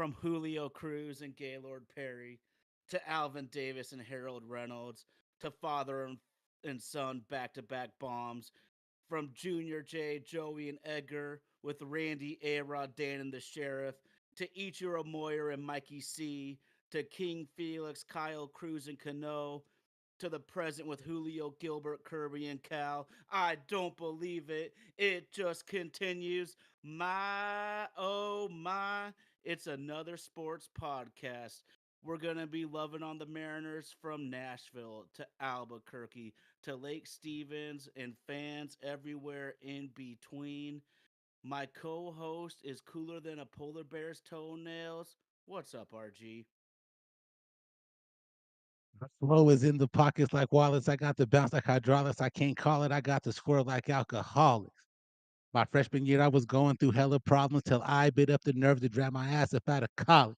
from Julio Cruz and Gaylord Perry to Alvin Davis and Harold Reynolds to father and son back to back bombs, from Junior J, Joey, and Edgar with Randy, A-Rod, Dan, and the Sheriff to Ichiro Moyer and Mikey C to King Felix, Kyle Cruz, and Cano to the present with Julio, Gilbert, Kirby, and Cal. I don't believe it. It just continues. My, oh my. It's another sports podcast. We're going to be loving on the Mariners from Nashville to Albuquerque to Lake Stevens and fans everywhere in between. My co host is cooler than a polar bear's toenails. What's up, RG? Flow is in the pockets like wallets. I got the bounce like hydraulics. I can't call it. I got the squirrel like alcoholics. My freshman year, I was going through hella problems till I bit up the nerve to drag my ass up out of college.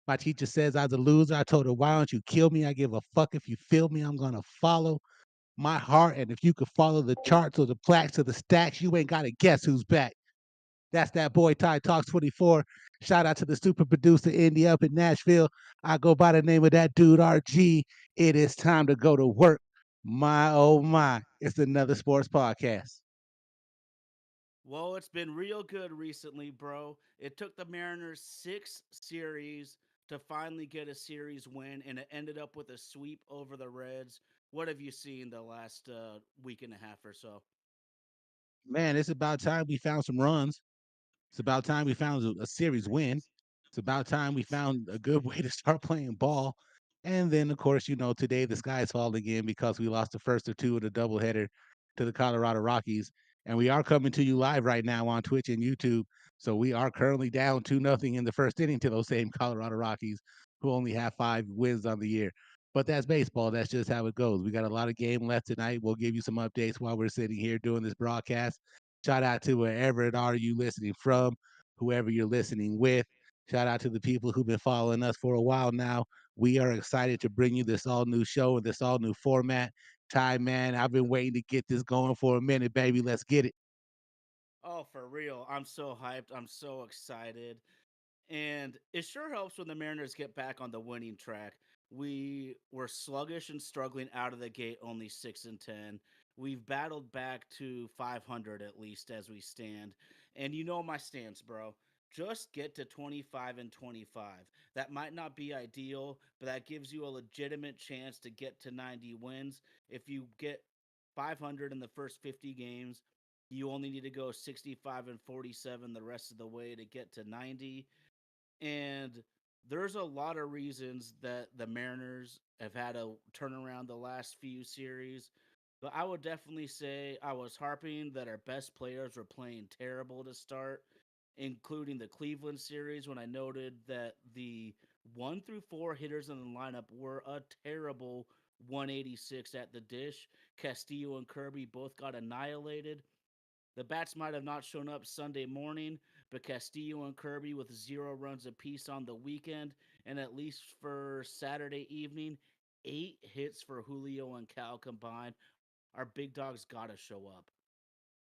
My teacher says I was a loser. I told her, why don't you kill me? I give a fuck if you feel me. I'm going to follow my heart. And if you could follow the charts or the plaques or the stacks, you ain't got to guess who's back. That's that boy Ty Talks 24. Shout out to the super producer Indy up in Nashville. I go by the name of that dude RG. It is time to go to work. My oh my. It's another sports podcast. Well, it's been real good recently, bro. It took the Mariners 6 series to finally get a series win, and it ended up with a sweep over the Reds. What have you seen the last week and a half or so? Man, it's about time we found some runs. It's about time we found a series win. It's about time we found a good way to start playing ball. And then, of course, today the sky's falling again because we lost the first of two of the doubleheader to the Colorado Rockies. And we are coming to you live right now on Twitch and YouTube. So we are currently down 2-0 in the first inning to those same Colorado Rockies who only have 5 wins on the year. But that's baseball. That's just how it goes. We got a lot of game left tonight. We'll give you some updates while we're sitting here doing this broadcast. Shout out to wherever it are you listening from, whoever you're listening with. Shout out to the people who've been following us for a while now. We are excited to bring you this all new show and this all new format. Ty, man, I've been waiting to get this going for a minute, baby. Let's get it. Oh, for real. I'm so hyped. I'm so excited. And it sure helps when the Mariners get back on the winning track. We were sluggish and struggling out of the gate, only 6-10. We've battled back to 500 at least as we stand. And you know my stance, bro. Just get to 25-25. That might not be ideal, but that gives you a legitimate chance to get to 90 wins. If you get 500 in the first 50 games, you only need to go 65-47 the rest of the way to get to 90. And there's a lot of reasons that the Mariners have had a turnaround the last few series. But I would definitely say I was harping that our best players were playing terrible to start, including the Cleveland series when I noted that the 1 through 4 hitters in the lineup were a terrible 186 at the dish. Castillo and Kirby both got annihilated. The bats might have not shown up Sunday morning, but Castillo and Kirby with 0 runs apiece on the weekend, and at least for Saturday evening, 8 hits for Julio and Cal combined. Our big dogs gotta show up.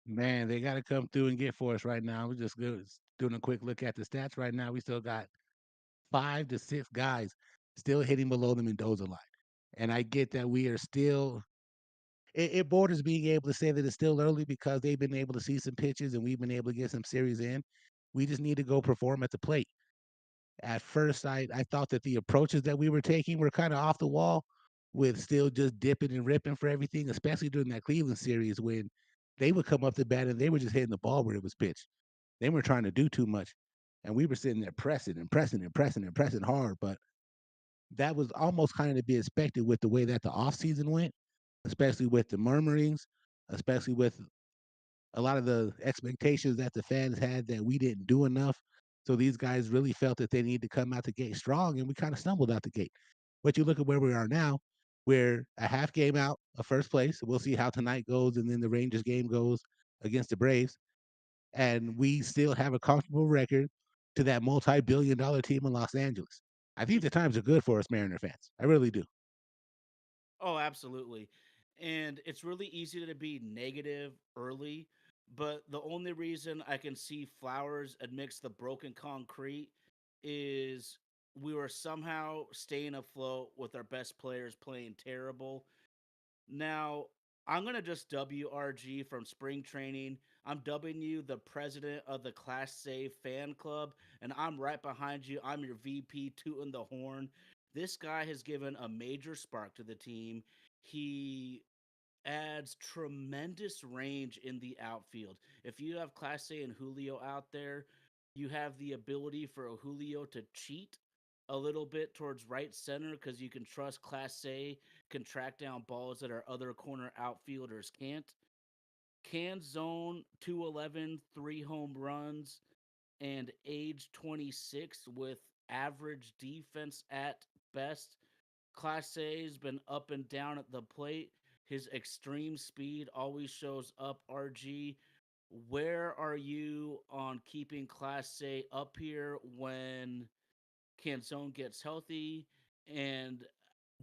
Man, they got to come through and get for us right now. We're just doing a quick look at the stats right now. We still got 5 to 6 guys still hitting below the Mendoza line. And I get that we are still it borders being able to say that it's still early because they've been able to see some pitches and we've been able to get some series in. We just need to go perform at the plate. At first, I thought that the approaches that we were taking were kind of off the wall with still just dipping and ripping for everything, especially during that Cleveland series when they would come up to bat and they were just hitting the ball where it was pitched. They weren't trying to do too much. And we were sitting there pressing and pressing and pressing and pressing hard. But that was almost kind of to be expected with the way that the offseason went, especially with the murmurings, especially with a lot of the expectations that the fans had that we didn't do enough. So these guys really felt that they needed to come out the gate strong, and we kind of stumbled out the gate. But you look at where we are now, we're a half game out of first place. We'll see how tonight goes, and then the Rangers game goes against the Braves. And we still have a comfortable record to that multi-billion-dollar team in Los Angeles. I think the times are good for us Mariner fans. I really do. Oh, absolutely. And it's really easy to be negative early, but the only reason I can see flowers amidst the broken concrete is we were somehow staying afloat with our best players playing terrible. Now, I'm going to just WRG from spring training. I'm dubbing you the president of the Class Save fan club, and I'm right behind you. I'm your VP, tooting the horn. This guy has given a major spark to the team. He adds tremendous range in the outfield. If you have Class A and Julio out there, you have the ability for a Julio to cheat a little bit towards right center because you can trust Class A can track down balls that our other corner outfielders can't. Can zone 211, 3 home runs, and age 26 with average defense at best. Class A has been up and down at the plate. His extreme speed always shows up, RG. Where are you on keeping Class A up here when Canzone gets healthy? And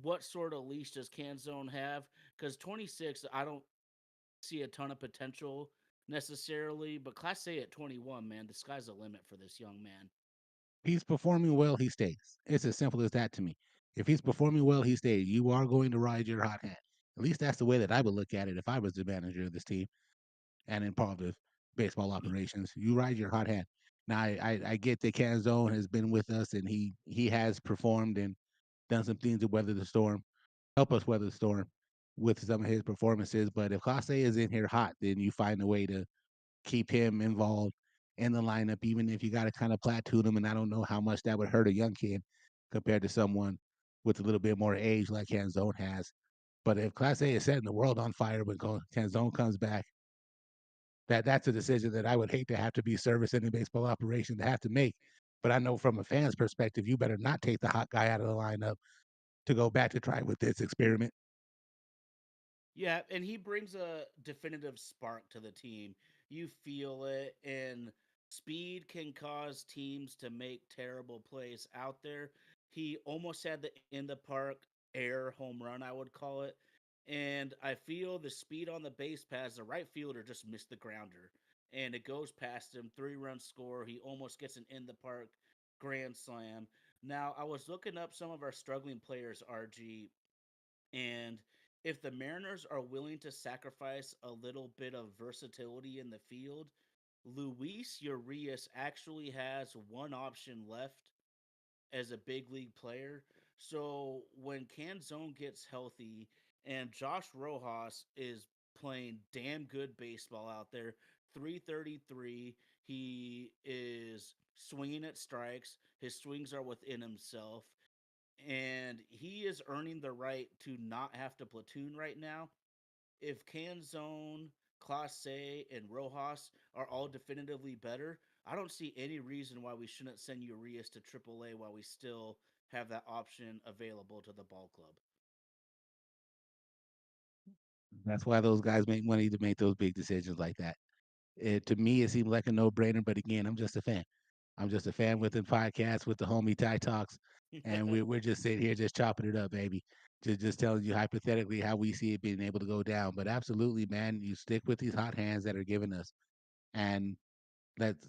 what sort of leash does Canzone have? Because 26, I don't see a ton of potential necessarily, but Class A at 21, man, the sky's the limit for this young man. He's performing well, he stays. It's as simple as that to me. If he's performing well, he stays. You are going to ride your hot hand. At least that's the way that I would look at it if I was the manager of this team and in part of baseball operations. You ride your hot hand. Now I get that Canzone has been with us and he has performed and done some things to weather the storm, help us weather the storm with some of his performances. But if Clase is in here hot, then you find a way to keep him involved in the lineup, even if you got to kind of platoon him. And I don't know how much that would hurt a young kid compared to someone with a little bit more age like Canzone has. But if Class A is setting the world on fire when Canzone comes back, that's a decision that I would hate to have to be servicing in baseball operation to have to make. But I know from a fan's perspective, you better not take the hot guy out of the lineup to go back to try with this experiment. Yeah, and he brings a definitive spark to the team. You feel it, and speed can cause teams to make terrible plays out there. He almost had the in the park air home run, I would call it. And I feel the speed on the base pass, the right fielder just missed the grounder. And it goes past him, 3 run score. He almost gets an in the park grand slam. Now, I was looking up some of our struggling players, RG, and if the Mariners are willing to sacrifice a little bit of versatility in the field, Luis Urias actually has one option left as a big league player. So when Canzone gets healthy and Josh Rojas is playing damn good baseball out there, 333, he is swinging at strikes. His swings are within himself and he is earning the right to not have to platoon right now. If Canzone, Clase, and Rojas are all definitively better, I don't see any reason why we shouldn't send Urias to AAA while we still have that option available to the ball club. That's why those guys make money to make those big decisions like that. To me, it seems like a no-brainer, but again, I'm just a fan. I'm just a fan within podcasts with the homie Ty Talks, and we're just sitting here just chopping it up, baby. Just telling you hypothetically how we see it being able to go down. But absolutely, man, you stick with these hot hands that are giving us, and let's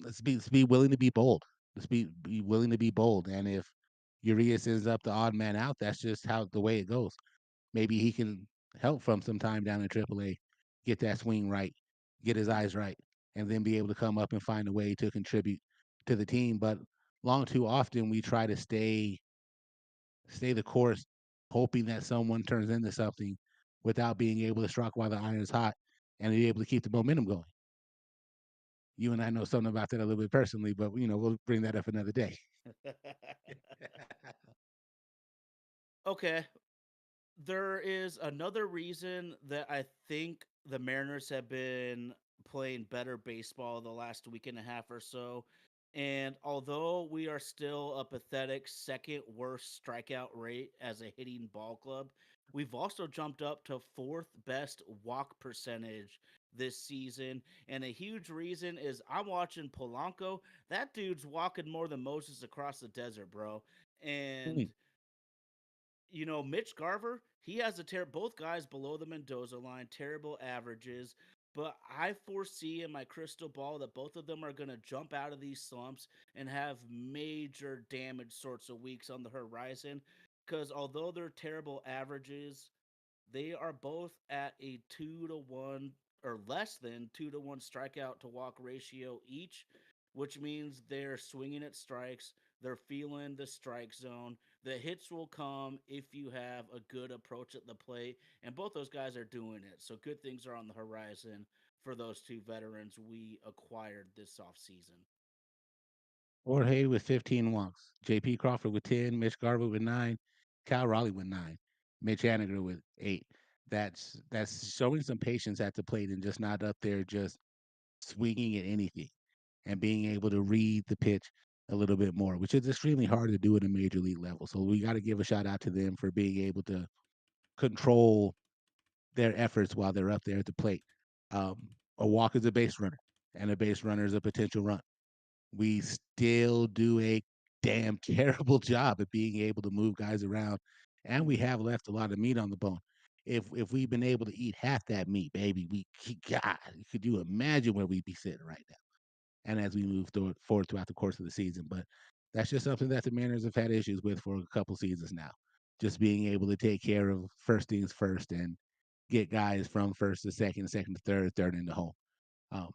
let's be willing to be bold. Let's be willing to be bold. And if Urias ends up the odd man out, that's just how the way it goes. Maybe he can help from some time down in AAA, get that swing right, get his eyes right, and then be able to come up and find a way to contribute to the team. But long too often we try to stay the course, hoping that someone turns into something without being able to strike while the iron is hot and be able to keep the momentum going. You and I know something about that a little bit personally, but we'll bring that up another day. Okay, there is another reason that I think the Mariners have been playing better baseball the last week and a half or so. And although we are still a pathetic second worst strikeout rate as a hitting ball club, we've also jumped up to fourth best walk percentage this season. And a huge reason is I'm watching Polanco. That dude's walking more than Moses across the desert, bro. And Mm. Mitch Garver, he has both guys below the Mendoza line, terrible averages. but I foresee in my crystal ball that both of them are going to jump out of these slumps and have major damage sorts of weeks on the horizon. Because although they're terrible averages, they are both at a 2 to 1 or less than 2 to 1 strikeout to walk ratio each, which means they're swinging at strikes. They're feeling the strike zone. The hits will come if you have a good approach at the plate, and both those guys are doing it. So good things are on the horizon for those two veterans we acquired this offseason. Jorge with 15 walks, J.P. Crawford with 10, Mitch Garver with 9, Cal Raleigh with 9, Mitch Haniger with 8. That's showing some patience at the plate and just not up there just swinging at anything and being able to read the pitch a little bit more, which is extremely hard to do at a major league level. So we got to give a shout out to them for being able to control their efforts while they're up there at the plate. Um, a walk is a base runner, and a base runner is a potential run. We still do a damn terrible job at being able to move guys around, and we have left a lot of meat on the bone. If we've been able to eat half that meat, baby, God, could you imagine where we'd be sitting right now? And as we move forward throughout the course of the season, but that's just something that the Mariners have had issues with for a couple seasons now. Just being able to take care of first things first and get guys from first to second, second to third, third into home. Um,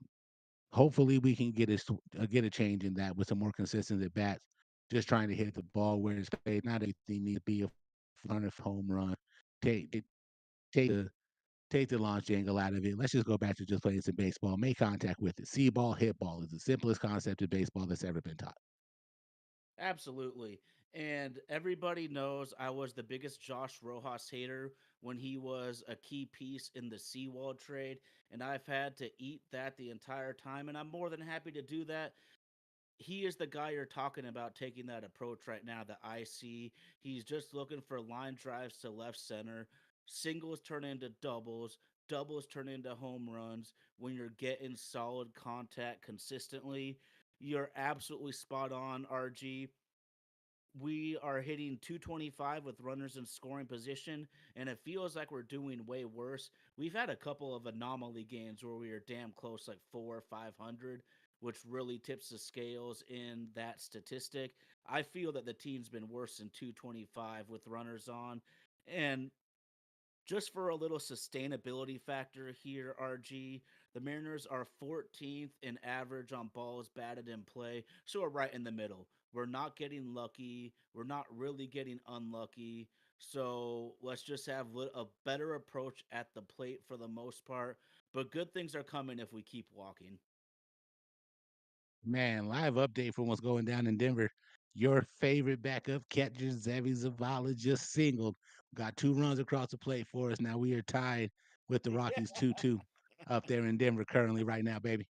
Hopefully, we can get a change in that with some more consistent at bats. Just trying to hit the ball where it's played. Not everything needs to be a front of home run. Take it, take the take the launch angle out of it. Let's just go back to just playing some baseball. Make contact with it. See ball, hit ball is the simplest concept of baseball that's ever been taught. Absolutely. And everybody knows I was the biggest Josh Rojas hater when he was a key piece in the Seawald trade. And I've had to eat that the entire time. And I'm more than happy to do that. He is the guy you're talking about taking that approach right now that I see. He's just looking for line drives to left center. Singles turn into doubles. Doubles turn into home runs when you're getting solid contact consistently. You're absolutely spot on, RG. We are hitting 225 with runners in scoring position, and it feels like we're doing way worse. We've had a couple of anomaly games where we are damn close, like 4 or 500, which really tips the scales in that statistic. I feel that the team's been worse than 225 with runners on. And just for a little sustainability factor here, RG, the Mariners are 14th in average on balls batted in play. So we're right in the middle. We're not getting lucky. We're not really getting unlucky. So let's just have a better approach at the plate for the most part. But good things are coming if we keep walking. Man, live update from what's going down in Denver. Your favorite backup catcher, Zevi Zavala, just singled. Got 2 runs across the plate for us. Now we are tied with the Rockies 2-2 up there in Denver currently right now, baby.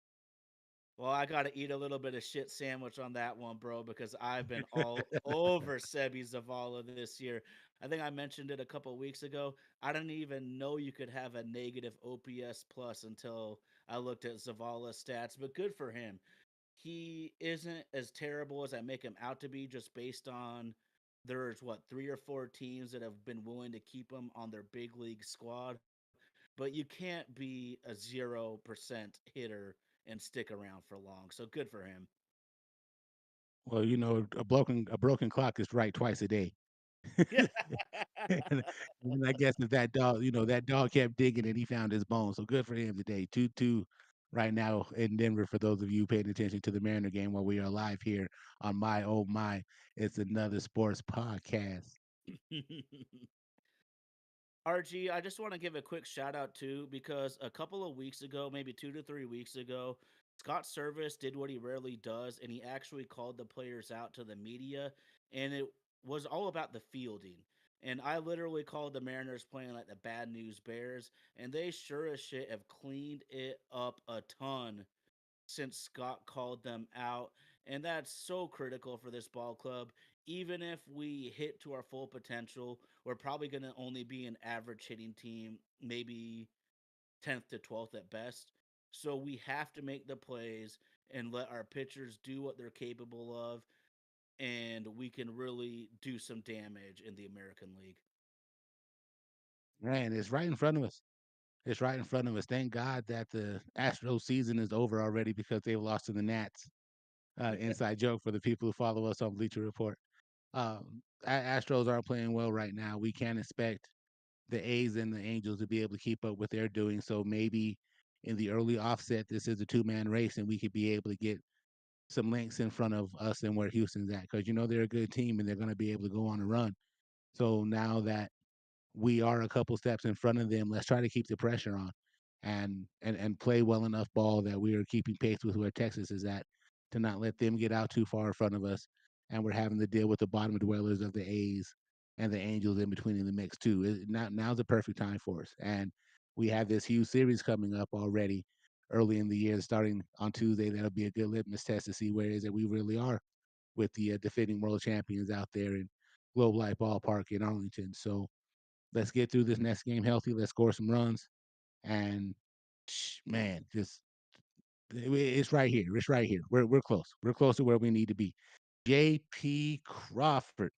Well, I got to eat a little bit of shit sandwich on that one, bro, because I've been all over Sebi Zavala this year. I think I mentioned it a couple weeks ago. I didn't even know you could have a negative OPS plus until I looked at Zavala's stats, but good for him. He isn't as terrible as I make him out to be just based on there's what 3 or 4 teams that have been willing to keep him on their big league squad, but you can't be a 0% hitter and stick around for long. So good for him. Well, a broken clock is right twice a day. Yeah. And I guess if that dog kept digging and he found his bone. So good for him today. 2-2 right now in Denver for those of you paying attention to the Mariner game while we are live here on My Oh My. It's another sports podcast. RG, I just want to give a quick shout out too because a couple of weeks ago, maybe 2 to 3 weeks ago, Scott Service did what he rarely does, and he actually called the players out to the media, and it was all about the fielding. And I literally called the Mariners playing like the bad news Bears, and they sure as shit have cleaned it up a ton since Scott called them out. And that's so critical for this ball club. Even if we hit to our full potential, we're probably going to only be an average hitting team, maybe 10th to 12th at best. So we have to make the plays and let our pitchers do what they're capable of, and we can really do some damage in the American League. Man, it's right in front of us. It's right in front of us. Thank God that the Astros season is over already because they've lost to the Nats. Inside joke for the people who follow us on Bleacher Report. Astros aren't playing well right now. We can't expect the A's and the Angels to be able to keep up what they're doing. So maybe in the early offset, this is a two-man race, and we could be able to get some links in front of us and where Houston's at, because they're a good team and they're going to be able to go on a run. So now that we are a couple steps in front of them, let's try to keep the pressure on and play well enough ball that we are keeping pace with where Texas is at to not let them get out too far in front of us. And we're having to deal with the bottom dwellers of the A's and the Angels in between in the mix too. Now's the perfect time for us. And we have this huge series coming up already early in the year, starting on Tuesday. That'll be a good litmus test to see where it is that we really are with the defending world champions out there in Globe Life Ballpark in Arlington. So let's get through this next game healthy. Let's score some runs, and man, just it's right here. It's right here. We're close. We're close to where we need to be. J.P. Crawford.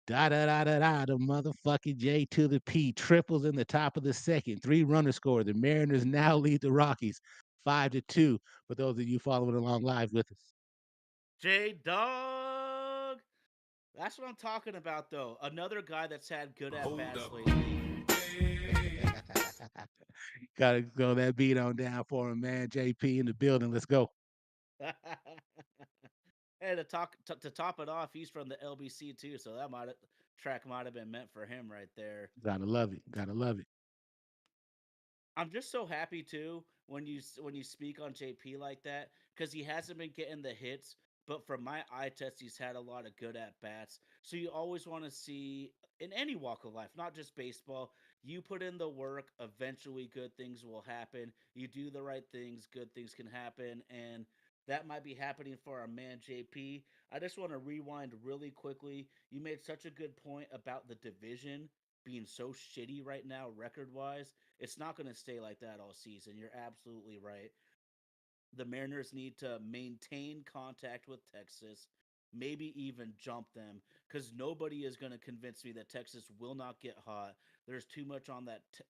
Da da da da da. The motherfucking J to the P. Triples in the top of the second. 3 runners scored. The Mariners now lead the Rockies 5-2. For those of you following along live with us. J Dog. That's what I'm talking about, though. Another guy that's had good at Hold bats up. lately. Gotta go that beat on down for him, man. JP in the building. Let's go. Hey, to top it off, he's from the LBC too, so that might track might have been meant for him right there. Gotta love it. Gotta love it. I'm just so happy too when when you speak on JP like that because he hasn't been getting the hits, but from my eye test, he's had a lot of good at bats. So you always want to see in any walk of life, not just baseball. You put in the work, eventually good things will happen. You do the right things, good things can happen, and that might be happening for our man JP. I just want to rewind really quickly. You made such a good point about the division being so shitty right now, record wise. It's not going to stay like that all season. You're absolutely right. The Mariners need to maintain contact with Texas, maybe even jump them, because nobody is going to convince me that Texas will not get hot. There's too much on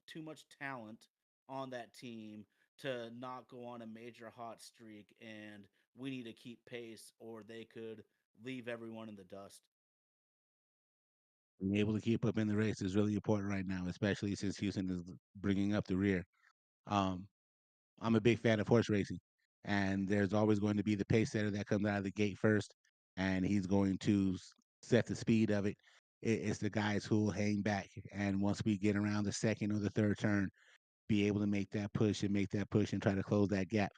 too much talent on that team to not go on a major hot streak, and we need to keep pace, or they could leave everyone in the dust. Being able to keep up in the race is really important right now, especially since Houston is bringing up the rear. Um, I'm a big fan of horse racing, and there's always going to be the pace setter that comes out of the gate first, and he's going to set the speed of it. It's the guys who will hang back, and once we get around the second or the third turn, be able to make that push and make that push and try to close that gap.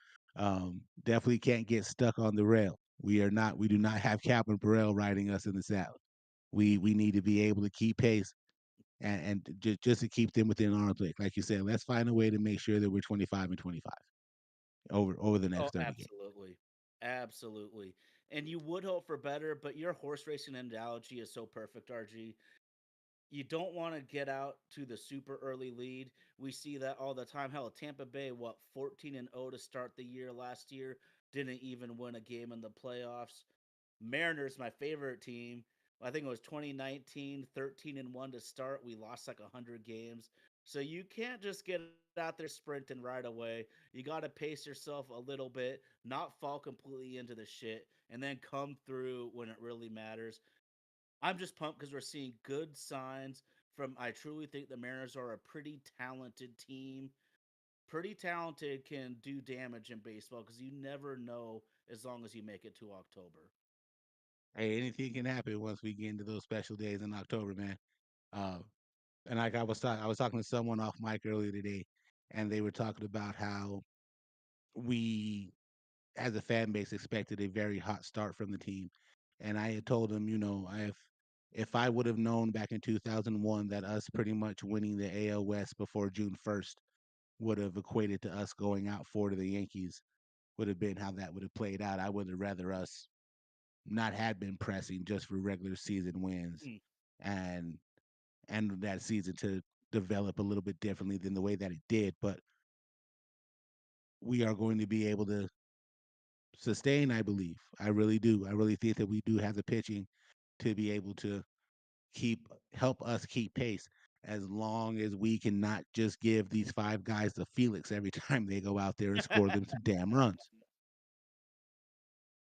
Definitely can't get stuck on the rail. We do not have Calvin Burrell riding us in the saddle. We need to be able to keep pace and just to keep them within arm's length. Like you said, let's find a way to make sure that we're 25 and 25 over the Oh, next 30 games. absolutely. Absolutely. And you would hope for better, but your horse racing analogy is so perfect, RG. You don't want to get out to the super early lead. We see that all the time. Hell, Tampa Bay, what, 14-0 to start the year last year, didn't even win a game in the playoffs. Mariners, my favorite team. I think it was 2019, 13-1 to start. We lost like 100 games. So you can't just get out there sprinting right away. You got to pace yourself a little bit, not fall completely into the shit, and then come through when it really matters. I'm just pumped because we're seeing good signs from. I truly think the Mariners are a pretty talented team. Pretty talented can do damage in baseball because you never know as long as you make it to October. Hey, anything can happen once we get into those special days in October, man. Uh, and like I was talking to someone off mic earlier today, and they were talking about how we, as a fan base, expected a very hot start from the team. And I had told them, if I would have known back in 2001 that us pretty much winning the AL West before June 1st would have equated to us going out four to the Yankees, would have been how that would have played out. I would have rather us not had been pressing just for regular season wins Mm. and that season to develop a little bit differently than the way that it did. But we are going to be able to sustain, I believe. I really do. I really think that we do have the pitching to be able to keep help us keep pace. as long as we can not just give these 5 guys the Felix every time they go out there and score them some damn runs.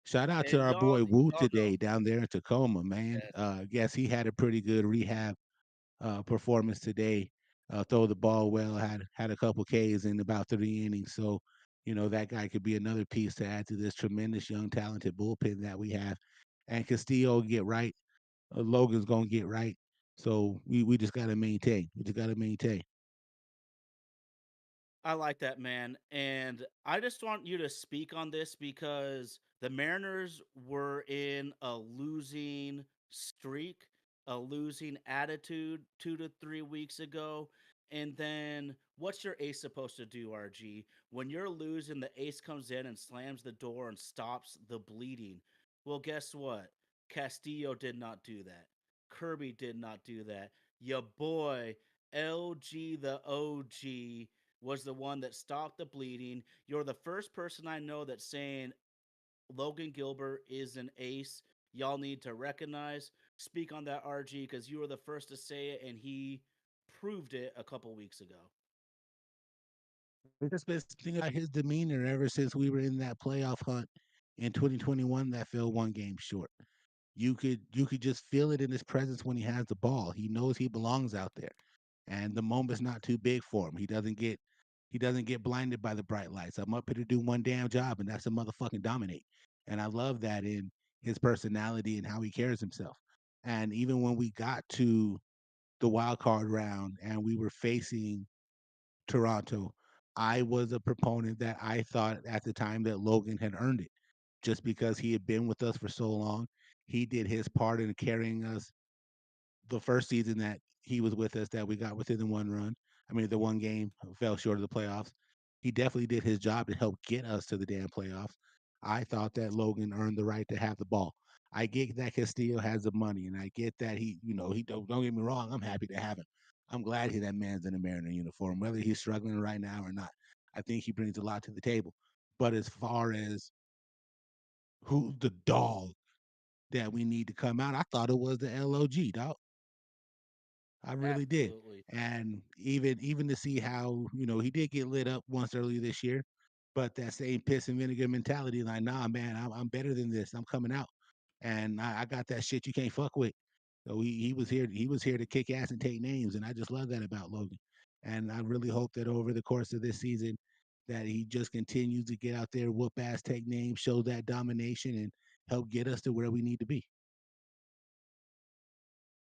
Shout out to And our boy Wu y'all know. today down there in Tacoma, man. Yes. I guess he had a pretty good rehab performance today. Throw the ball well, had a couple Ks in about 3 innings. So, that guy could be another piece to add to this tremendous young talented bullpen that we have. And Castillo get right. Logan's gonna get right. So we just gotta maintain. We just gotta maintain. I like that, man. And I just want you to speak on this because the Mariners were in a losing streak, a losing attitude 2 to 3 weeks ago. And then what's your ace supposed to do, RG? When you're losing, the ace comes in and slams the door and stops the bleeding. Well, guess what? Castillo did not do that. Kirby did not do that. Your boy, LG the OG, was the one that stopped the bleeding. You're the first person I know that's saying Logan Gilbert is an ace. Y'all need to recognize, speak on that, RG, because you were the first to say it, and he proved it a couple weeks ago. We've just been thinking about his demeanor ever since we were in that playoff hunt in 2021 that fell one game short. You could just feel it in his presence when he has the ball. He knows he belongs out there, and the moment's not too big for him. He doesn't get blinded by the bright lights. I'm up here to do one damn job, and that's to motherfucking dominate. And I love that in his personality and how he carries himself. And even when we got to the wild card round and we were facing Toronto, I was a proponent that I thought at the time that Logan had earned it just because he had been with us for so long. He did his part in carrying us the first season that he was with us that we got within the one run. I mean, the one game fell short of the playoffs. He definitely did his job to help get us to the damn playoffs. I thought that Logan earned the right to have the ball. I get that Castillo has the money, and I get that he don't get me wrong. I'm happy to have him. I'm glad that man's in a Mariner uniform, whether he's struggling right now or not. I think he brings a lot to the table. But as far as who the dog that we need to come out, I thought it was the LOG dog. I really did. Absolutely. And even to see how, he did get lit up once earlier this year, but that same piss and vinegar mentality, like, nah, man, I'm better than this. I'm coming out. And I got that shit you can't fuck with. So he was here to kick ass and take names. And I just love that about Logan. And I really hope that over the course of this season that he just continues to get out there, whoop ass, take names, show that domination and help get us to where we need to be.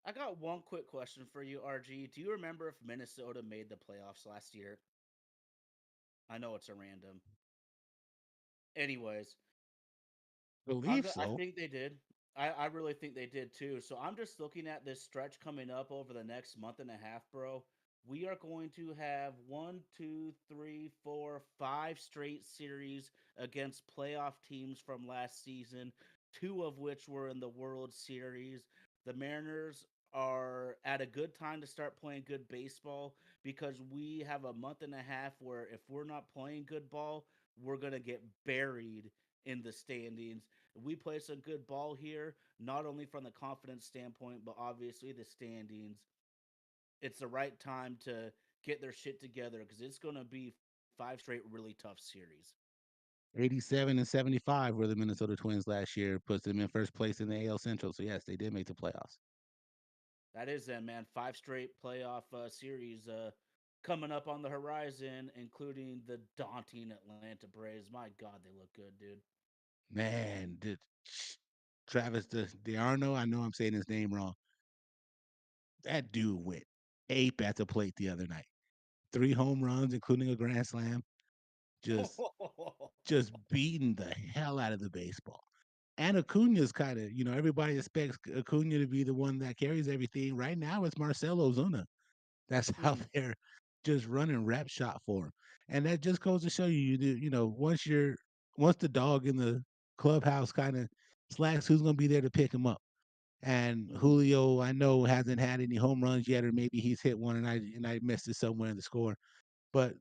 I got one quick question for you, RG. Do you remember if Minnesota made the playoffs last year? I know it's a random. Anyways, Believe I so. think they did. I really think they did too. So I'm just looking at this stretch coming up over the next month and a half, bro. We are going to have one, two, three, four, 5 straight series against playoff teams from last season, two of which were in the World Series. The Mariners are at a good time to start playing good baseball because we have a month and a half where if we're not playing good ball, we're going to get buried in the standings. We play some good ball here, not only from the confidence standpoint, but obviously the standings. It's the right time to get their shit together because it's going to be 5 straight really tough series. 87 and 75 were the Minnesota Twins last year, puts them in first place in the AL Central. So yes, they did make the playoffs. That is them, man. 5 straight playoff series coming up on the horizon, including the daunting Atlanta Braves. My God, they look good, dude. Man, Travis DeArno, I know I'm saying his name wrong. That dude went ape at the plate the other night. 3 home runs, including a grand slam. Just just beating the hell out of the baseball. And Acuna's kind of, everybody expects Acuna to be the one that carries everything. Right now, it's Marcelo Zuna. That's how Mm, they're just running rap shot for him. And that just goes to show you, once the dog in the clubhouse kind of slacks, who's going to be there to pick him up? And mm. Julio, I know hasn't had any home runs yet, or maybe he's hit one and I missed it somewhere in the score. But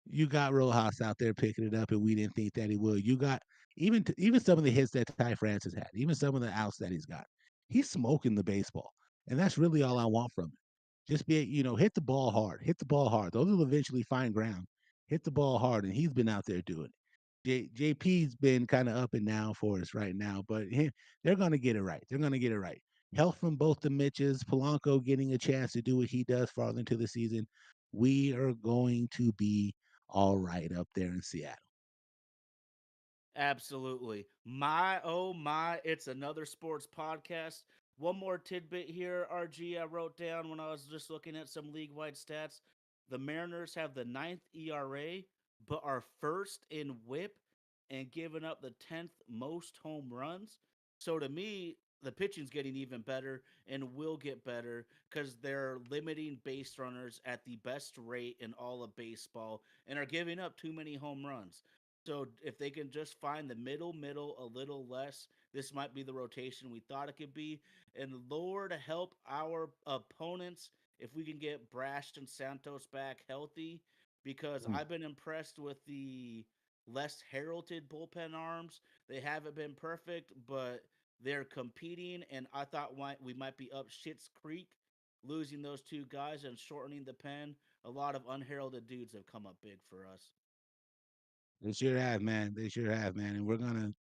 you got Rojas out there picking it up, and we didn't think that he would. You got even some of the hits that Ty Francis had, even some of the outs that he's got. He's smoking the baseball, and that's really all I Yes. want from him. Just be, hit the ball hard. Hit the ball hard. Those will eventually find ground. Hit the ball hard, and he's been out there doing it. JP's been kind of up and down for us right now, but they're going to get it right. They're going to get it right. Health from both the Mitches, Polanco getting a chance to do what he does farther into the season. We are going to be all right up there in Seattle. Absolutely. My oh my, it's another sports podcast. One more tidbit here, RG, I wrote down when I was just looking at some league wide stats. The Mariners have the ninth ERA, but are first in whip and giving up the 10th most home runs. So to me, the pitching's getting even better and will get better because they're limiting base runners at the best rate in all of baseball and are giving up too many home runs. So if they can just find the middle a little less, this might be the rotation we thought it could be. And Lord help our opponents if we can get Brashed and Santos back healthy, because Mm. I've been impressed with the less heralded bullpen arms. They haven't been perfect, but they're competing, and I thought we might be up Shit's Creek losing those two guys and shortening the pen. A lot of unheralded dudes have come up big for us. They sure have, man. They sure have, man. And we're gonna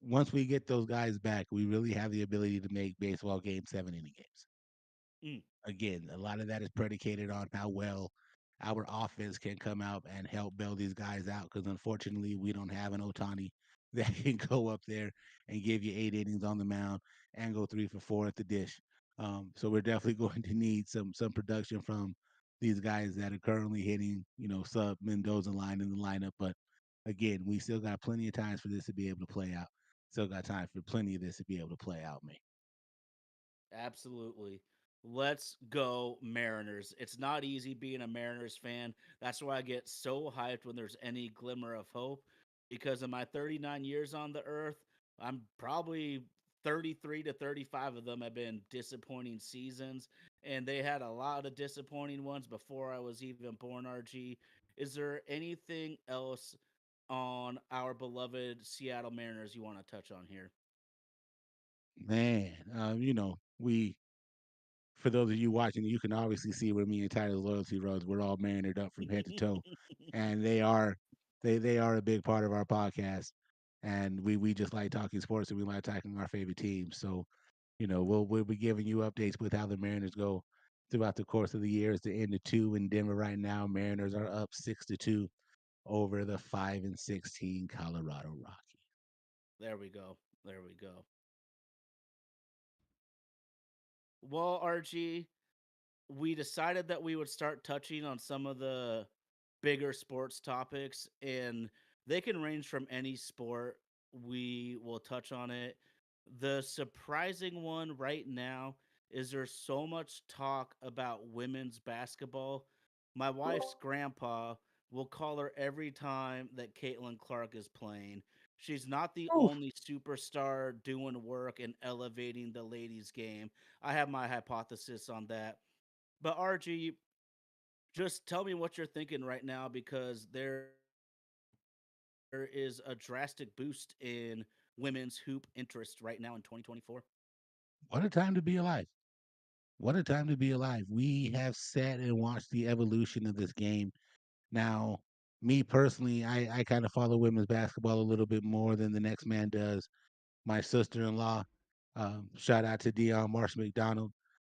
once we get those guys back, we really have the ability to make baseball game 7 inning games. Mm. Again, a lot of that is predicated on how well our offense can come out and help bail these guys out. Because unfortunately, we don't have an Otani that can go up there and give you 8 innings on the mound and go 3 for 4 at the dish. So we're definitely going to need some production from these guys that are currently hitting, sub Mendoza line in the lineup. But again, we still got plenty of times for this to be able to play out. Still got time for plenty of this to be able to play out, man. Absolutely. Let's go Mariners. It's not easy being a Mariners fan. That's why I get so hyped when there's any glimmer of hope, because in my 39 years on the earth, I'm probably 33 to 35 of them have been disappointing seasons, and they had a lot of disappointing ones before I was even born, RG. Is there anything else on our beloved Seattle Mariners you want to touch on here? Man, we for those of you watching, you can obviously see where me and Tyler's loyalty runs. We're all marinated up from head to toe, and they are a big part of our podcast. And we just like talking sports, and we like talking our favorite teams. So we'll be giving you updates with how the Mariners go throughout the course of the year. It's the end of two in Denver right now. Mariners are up 6-2 over the 5-16 Colorado Rockies. There we go. There we go. Well, RG, we decided that we would start touching on some of the bigger sports topics, and they can range from any sport. We will touch on it. The surprising one right now is there's so much talk about women's basketball. My wife's grandpa will call her every time that Caitlin Clark is playing. She's not the Oof. only superstar doing work and elevating the ladies' game. I have my hypothesis on that. But RG, just tell me what you're thinking right now, because there is a drastic boost in women's hoop interest right now in 2024. What a time to be alive! What a time to be alive. We have sat and watched the evolution of this game. Now, me personally, I kind of follow women's basketball a little bit more than the next man does. My sister-in-law, shout out to Dion Marsh McDonald,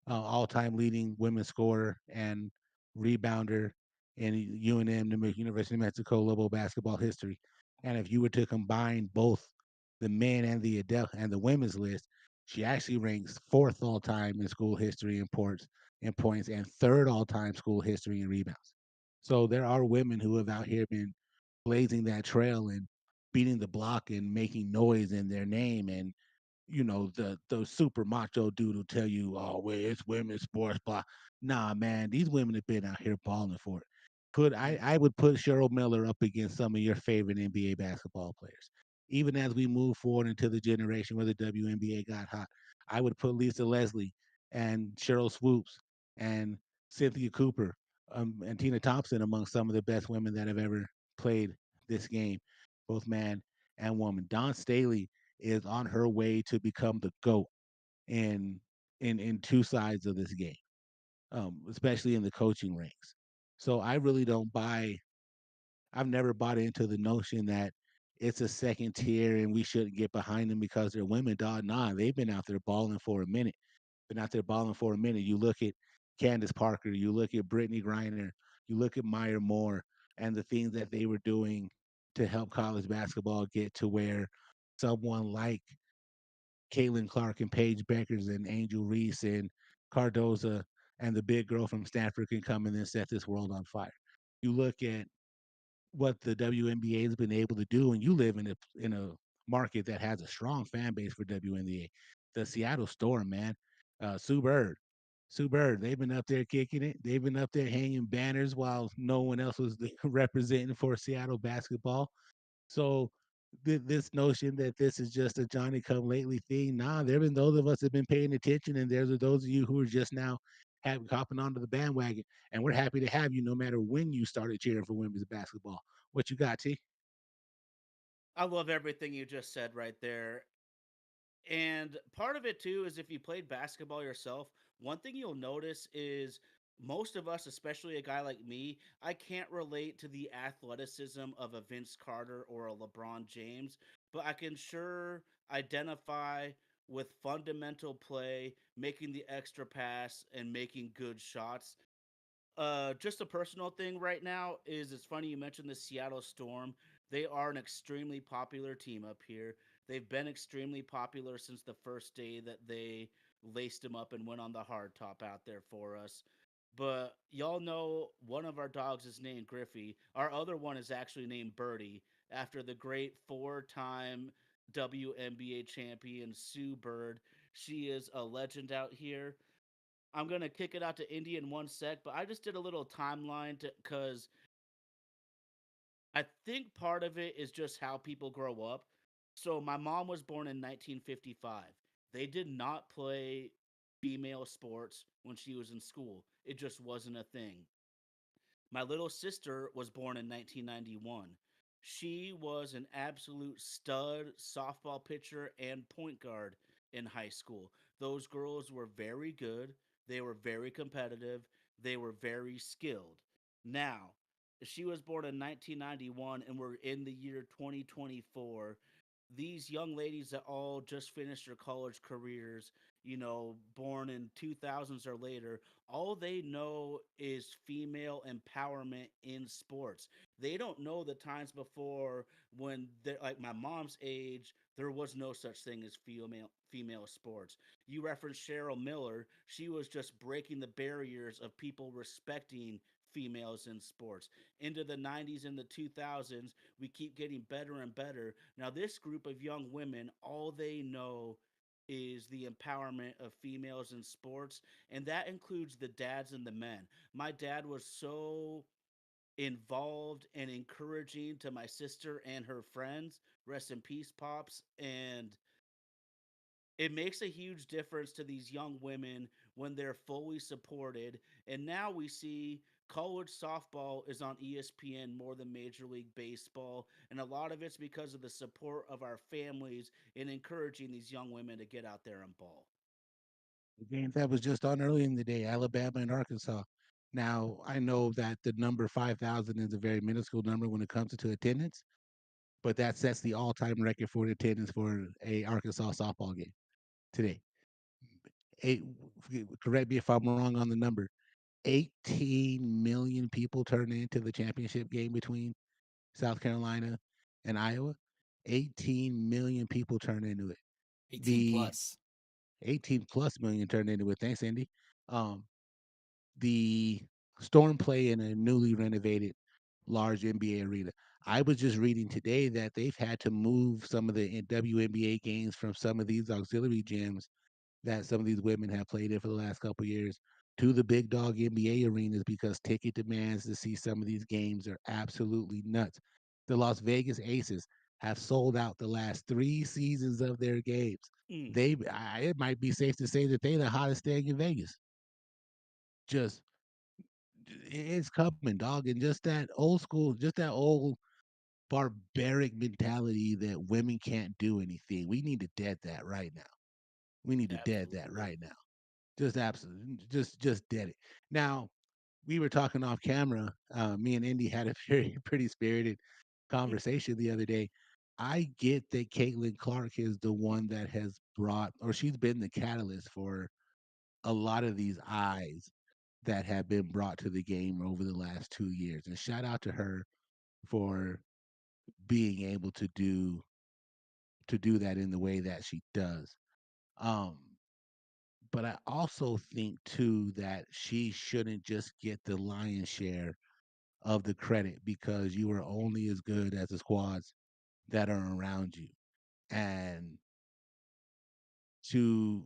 all-time leading women's scorer and rebounder in UNM, the University of Mexico Lobo basketball history. And if you were to combine both the men and the women's list, she actually ranks fourth all-time in school history in points and third all-time school history in rebounds. So there are women who have out here been blazing that trail and beating the block and making noise in their name. And the super macho dude will tell you, oh, well, it's women's sports, blah. Nah, man, these women have been out here balling for it. Put I Mm. I would put Cheryl Miller up against some of your favorite NBA basketball players. Even as we move forward into the generation where the WNBA got hot, I would put Lisa Leslie and Cheryl Swoops and Cynthia Cooper, and Tina Thompson among some of the best women that have ever played this game, both man and woman. Dawn Staley is on her way to become the GOAT in two sides of this game. especially in the coaching ranks. So I really don't buy. I've never bought into the notion that it's a second tier and we shouldn't get behind them because they're women. Dog, nah, they've been out there balling for a minute. Been out there balling for a minute. You look at Candace Parker, you look at Brittany Griner, you look at Maya Moore, and the things that they were doing to help college basketball get to where someone like Caitlin Clark and Paige Beckers and Angel Reese and Cardoza and the big girl from Stanford can come in and set this world on fire. You look at what the WNBA has been able to do, and you live in a market that has a strong fan base for WNBA. The Seattle Storm, man, Sue Bird, Sue Bird, they've been up there kicking it. They've been up there hanging banners while no one else was representing for Seattle basketball. So this notion that this is just a Johnny come lately thing, nah, there have been those of us that have been paying attention, and there's those of you who are just now hopping onto the bandwagon. And we're happy to have you no matter when you started cheering for women's basketball. What you got, T? I love everything you just said right there. And part of it too is if you played basketball yourself, one thing you'll notice is most of us, especially a guy like me, I can't relate to the athleticism of a Vince Carter or a LeBron James, but I can sure identify with fundamental play, making the extra pass, and making good shots. Just a personal thing right now is it's funny you mentioned the Seattle Storm. They are an extremely popular team up here. They've been extremely popular since the first day that they laced them up and went on the hard top out there for us. But y'all know one of our dogs is named Griffey. Our other one is actually named Birdie after the great four-time WNBA champion Sue Bird. She is a legend out here. I'm gonna kick it out to Indy in one sec, but I just did a little timeline because I think part of it is just how people grow up. So my mom was born in 1955. They did not play female sports when she was in school. It just wasn't a thing. My little sister was born in 1991. She was an absolute stud softball pitcher and point guard in high school. Those girls were very good. They were very competitive. They were very skilled. Now, she was born in 1991 and we're in the year 2024. These young ladies that all just finished their college careers, born in 2000s or later, all they know is female empowerment in sports. They don't know the times before when they're like my mom's age, there was no such thing as female sports. You referenced Cheryl Miller. She was just breaking the barriers of people respecting females in sports. Into the 90s and the 2000s, we keep getting better and better. Now, this group of young women, all they know is the empowerment of females in sports, and that includes the dads and the men. My dad was so involved and encouraging to my sister and her friends. Rest in peace, Pops. And it makes a huge difference to these young women when they're fully supported. And now we see college softball is on ESPN more than Major League Baseball. And a lot of it's because of the support of our families in encouraging these young women to get out there and ball. The game that was just on early in the day, Alabama and Arkansas. Now, I know that the number 5,000 is a very minuscule number when it comes to attendance, but that sets the all-time record for attendance for a Arkansas softball game today. Eight, correct me if I'm wrong on the number. 18 million people turned into the championship game between South Carolina and Iowa. 18 million people turned into it. 18 The plus. 18 plus million turned into it. Thanks, Andy. Um, the Storm play in a newly renovated large NBA arena. I was just reading today that they've had to move some of the WNBA games from some of these auxiliary gyms that some of these women have played in for the last couple of years to the big dog NBA arenas because ticket demands to see some of these games are absolutely nuts. The Las Vegas Aces have sold out the last 3 seasons of their games. Mm, It might be safe to say that they the hottest thing in Vegas. Just it's coming, dog, and just that old school, just that old barbaric mentality that women can't do anything. We need to dead that right now. We need to dead that absolutely. right now. Just absolutely, just did it. Now, we were talking off camera. Me and Indy had a very pretty spirited conversation the other day. I get that Caitlin Clark is the one that has brought, or she's been the catalyst for a lot of these eyes that have been brought to the game over the last 2 years. And shout out to her for being able to do that in the way that she does. Um, but I also think too that she shouldn't just get the lion's share of the credit because you are only as good as the squads that are around you. And to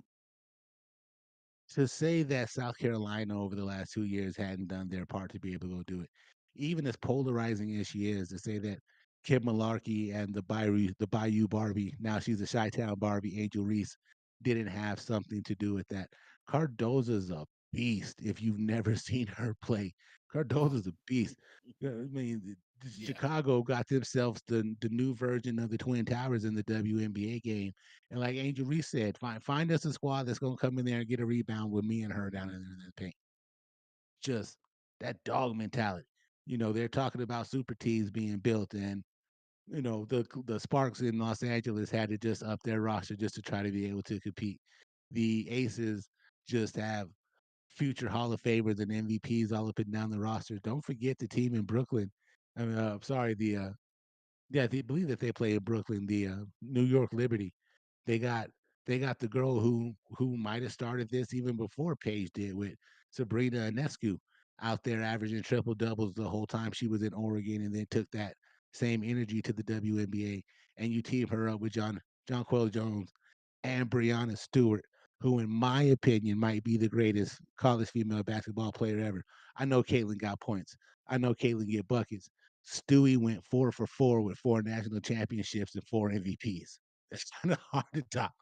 to say that South Carolina over the last 2 years hadn't done their part to be able to go do it, even as polarizing as she is, to say that Kim Malarkey and the Bayou Barbie, now she's a Chi-Town Barbie, Angel Reese, didn't have something to do with that. Cardoza's a beast. If you've never seen her play, Oh, Cardoza's a beast. I mean, yeah. Chicago got themselves the new version of the Twin Towers in the WNBA game, and like Angel Reese said, find us a squad that's gonna come in there and get a rebound with me and her down in the paint. Just that dog mentality. They're talking about super teams being built, and the Sparks in Los Angeles had to just up their roster just to try to be able to compete. The Aces just have future Hall of Famers and MVPs all up and down the roster. Don't forget the team in Brooklyn. I mean, sorry, yeah, they believe that they play in Brooklyn, the New York Liberty. They got they got the girl who might have started this even before Paige did, with Sabrina Ionescu out there averaging triple doubles the whole time she was in Oregon, and then took that same energy to the WNBA. And you team her up with Jonquel Jones and Brianna Stewart, who, in my opinion, might be the greatest college female basketball player ever. I know Caitlin got points. I know Caitlin get buckets. Stewie went 4 for 4 with 4 national championships and 4 MVPs. That's kind of hard to top.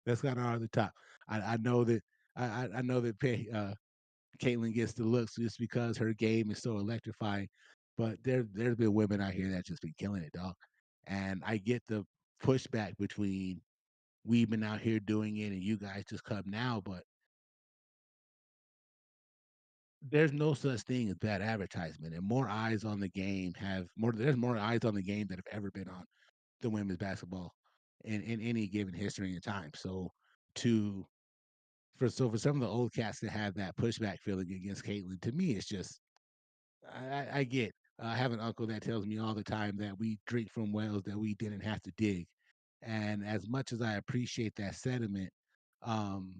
That's kind of hard to top. I know that I know that Caitlin gets the looks just because her game is so electrifying. But there's been women out here that just been killing it, dog. And I get the pushback between we've been out here doing it and you guys just come now, but there's no such thing as bad advertisement, and more eyes on the game have more there's more eyes on the game that have ever been on the women's basketball in any given history and time. So to for some of the old cats to have that pushback feeling against Caitlyn, to me, it's just I get. I have an uncle that tells me all the time that we drink from wells that we didn't have to dig, and as much as I appreciate that sentiment, um,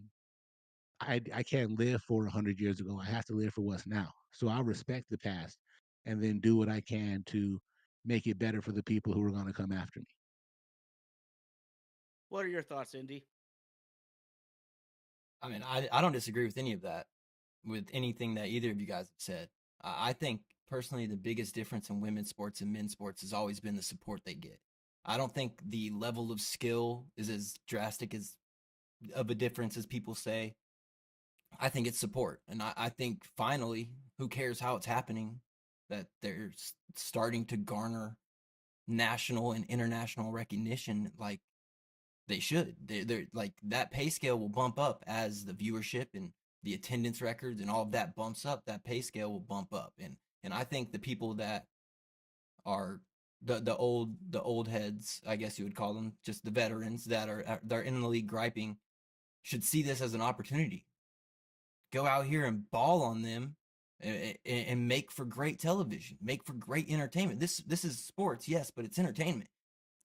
I can't live for 100 years ago. I have to live for what's now. So I respect the past, and then do what I can to make it better for the people who are going to come after me. What are your thoughts, Indy? I mean, I don't disagree with any of that, with anything that either of you guys have said. I think personally the biggest difference in women's sports and men's sports has always been the support they get. I don't think the level of skill is as drastic as of a difference as people say. I think it's support. And I think finally, who cares how it's happening, that they're starting to garner national and international recognition like they should. They're like that pay scale will bump up as the viewership and the attendance records and all of that bumps up. That pay scale will bump up, and I think the people that are the old heads, I guess you would call them, just the veterans that are in the league griping, should see this as an opportunity. Go out here and ball on them, and make for great television, make for great entertainment. This is sports, yes, but it's entertainment,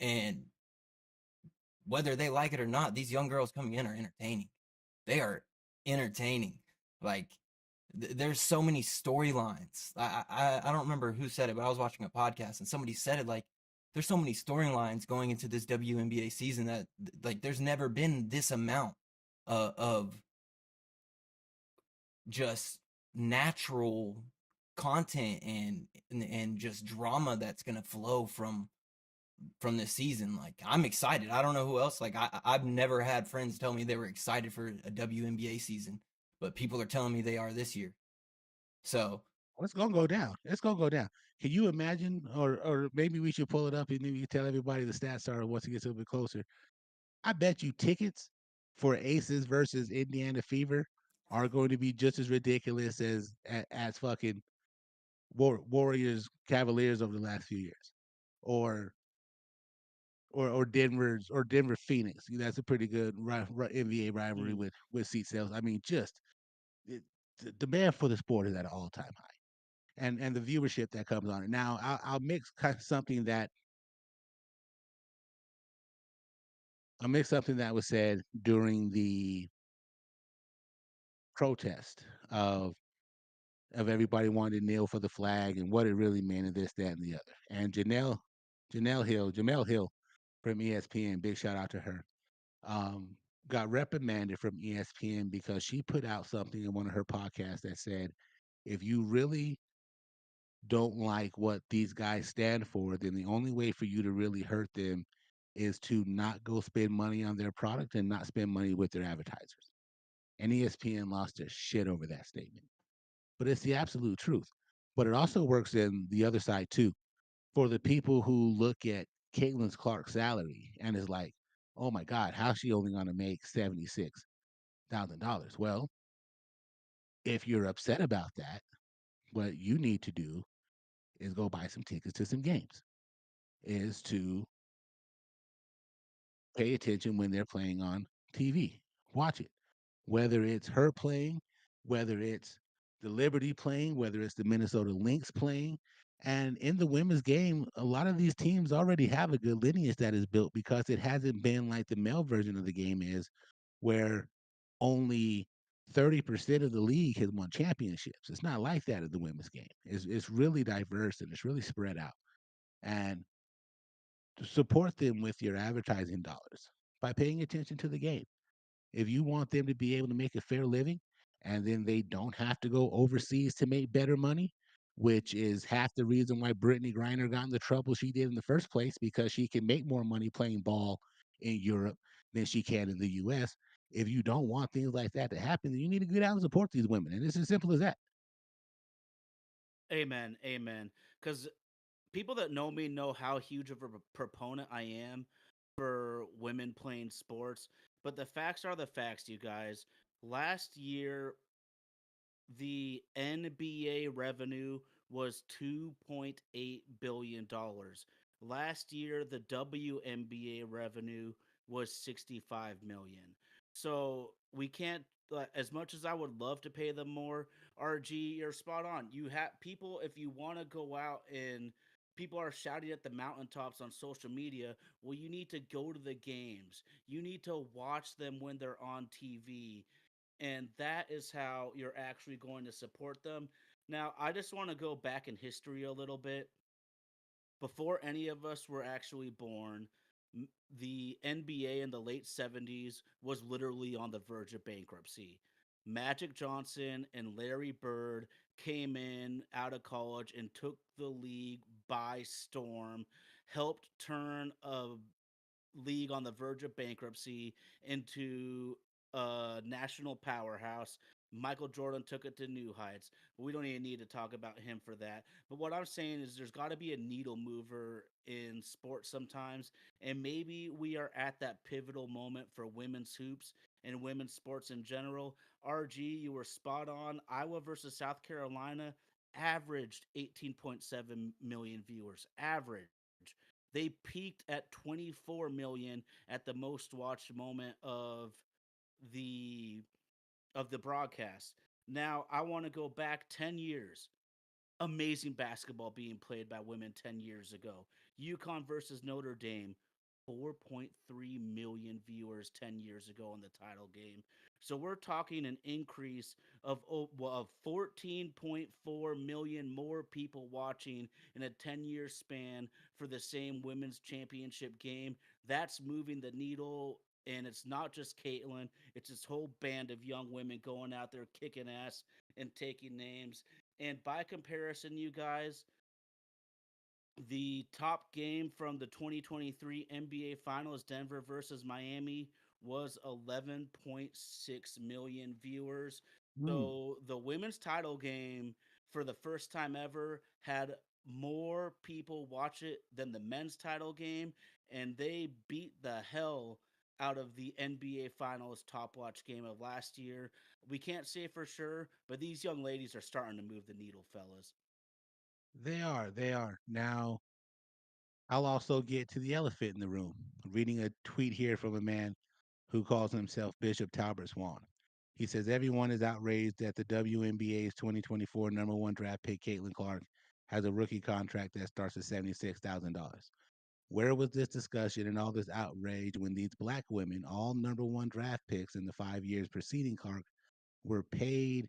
and whether they like it or not, these young girls coming in are entertaining. They are entertaining. Like there's so many storylines. I don't remember who said it, but I was watching a podcast and somebody said it like there's so many storylines going into this WNBA season that like there's never been this amount of just natural content and just drama that's gonna flow from this season. Like I'm excited. I don't know who else. Like I've never had friends tell me they were excited for a WNBA season, but people are telling me they are this year. So Well, it's gonna go down. It's gonna go down. Can you imagine, or maybe we should pull it up and then we tell everybody the stats are once it gets a little bit closer. I bet you tickets for Aces versus Indiana Fever. are going to be just as ridiculous as fucking Warriors Cavaliers over the last few years, or Denver Phoenix. That's a pretty good NBA rivalry Mm. with seat sales. I mean, just it, the demand for the sport is at an all time high, and the viewership that comes on it. Now, I'll mix something that was said during the protest of everybody wanting to kneel for the flag and what it really meant and this, that, and the other. And Jamel Hill from ESPN, big shout out to her, um, got reprimanded from ESPN because she put out something in one of her podcasts that said, if you really don't like what these guys stand for, then the only way for you to really hurt them is to not go spend money on their product and not spend money with their advertisers. And ESPN lost their shit over that statement. But it's the absolute truth. But it also works in the other side too. For the people who look at Caitlin Clark's salary and is like, oh my God, how's she only going to make $76,000? Well, if you're upset about that, what you need to do is go buy some tickets to some games, is to pay attention when they're playing on TV. Watch it. Whether it's her playing, whether it's the Liberty playing, whether it's the Minnesota Lynx playing. And in the women's game, a lot of these teams already have a good lineage that is built because it hasn't been like the male version of the game is, where only 30% of the league has won championships. It's not like that in the women's game. It's really diverse and it's really spread out. And to support them with your advertising dollars by paying attention to the game. If you want them to be able to make a fair living and then they don't have to go overseas to make better money, which is half the reason why Brittany Griner got in the trouble she did in the first place, because she can make more money playing ball in Europe than she can in the US. If you don't want things like that to happen, then you need to get out and support these women. And it's as simple as that. Amen. Amen. Because people that know me know how huge of a proponent I am for women playing sports. But the facts are the facts, you guys. Last year, the NBA revenue was $2.8 billion. Last year, the WNBA revenue was 65 million. So we can't, as much as I would love to pay them more, RG, you're spot on. You have people, if you want to go out and people are shouting at the mountaintops on social media, well, you need to go to the games. You need to watch them when they're on TV, and that is how you're actually going to support them. Now, I just want to go back in history a little bit. Before any of us were actually born, the NBA in the late 70s was literally on the verge of bankruptcy. Magic Johnson and Larry Bird came in out of college and took the league by storm, helped turn a league on the verge of bankruptcy into a national powerhouse. Michael Jordan took it to new heights. But we don't even need to talk about him for that. But what I'm saying is there's got to be a needle mover in sports sometimes. And maybe we are at that pivotal moment for women's hoops and women's sports in general. RG, you were spot on. Iowa versus South Carolina averaged 18.7 million viewers. Average. They peaked at 24 million at the most watched moment the of the broadcast. Now I want to go back 10 years. Amazing basketball being played by women 10 years ago. UConn versus Notre Dame, 4.3 million viewers 10 years ago in the title game. So we're talking an increase of 14.4 million more people watching in a 10-year span for the same women's championship game. That's moving the needle. And it's not just Caitlin, it's this whole band of young women going out there kicking ass and taking names. And by comparison, you guys, the top game from the 2023 NBA Finals, Denver versus Miami, was 11.6 million viewers. Mm. So the women's title game, for the first time ever, had more people watch it than the men's title game, and they beat the hell out of the NBA Finals top watch game of last year. We can't say for sure, but these young ladies are starting to move the needle, fellas. They are. They are. Now, I'll also get to the elephant in the room. Reading a tweet here from a man who calls himself Bishop Talbot Swan. He says everyone is outraged that the WNBA's 2024 number one draft pick, Caitlin Clark, has a rookie contract that starts at $76,000. Where was this discussion and all this outrage when these black women, all number one draft picks in the 5 years preceding Clark, were paid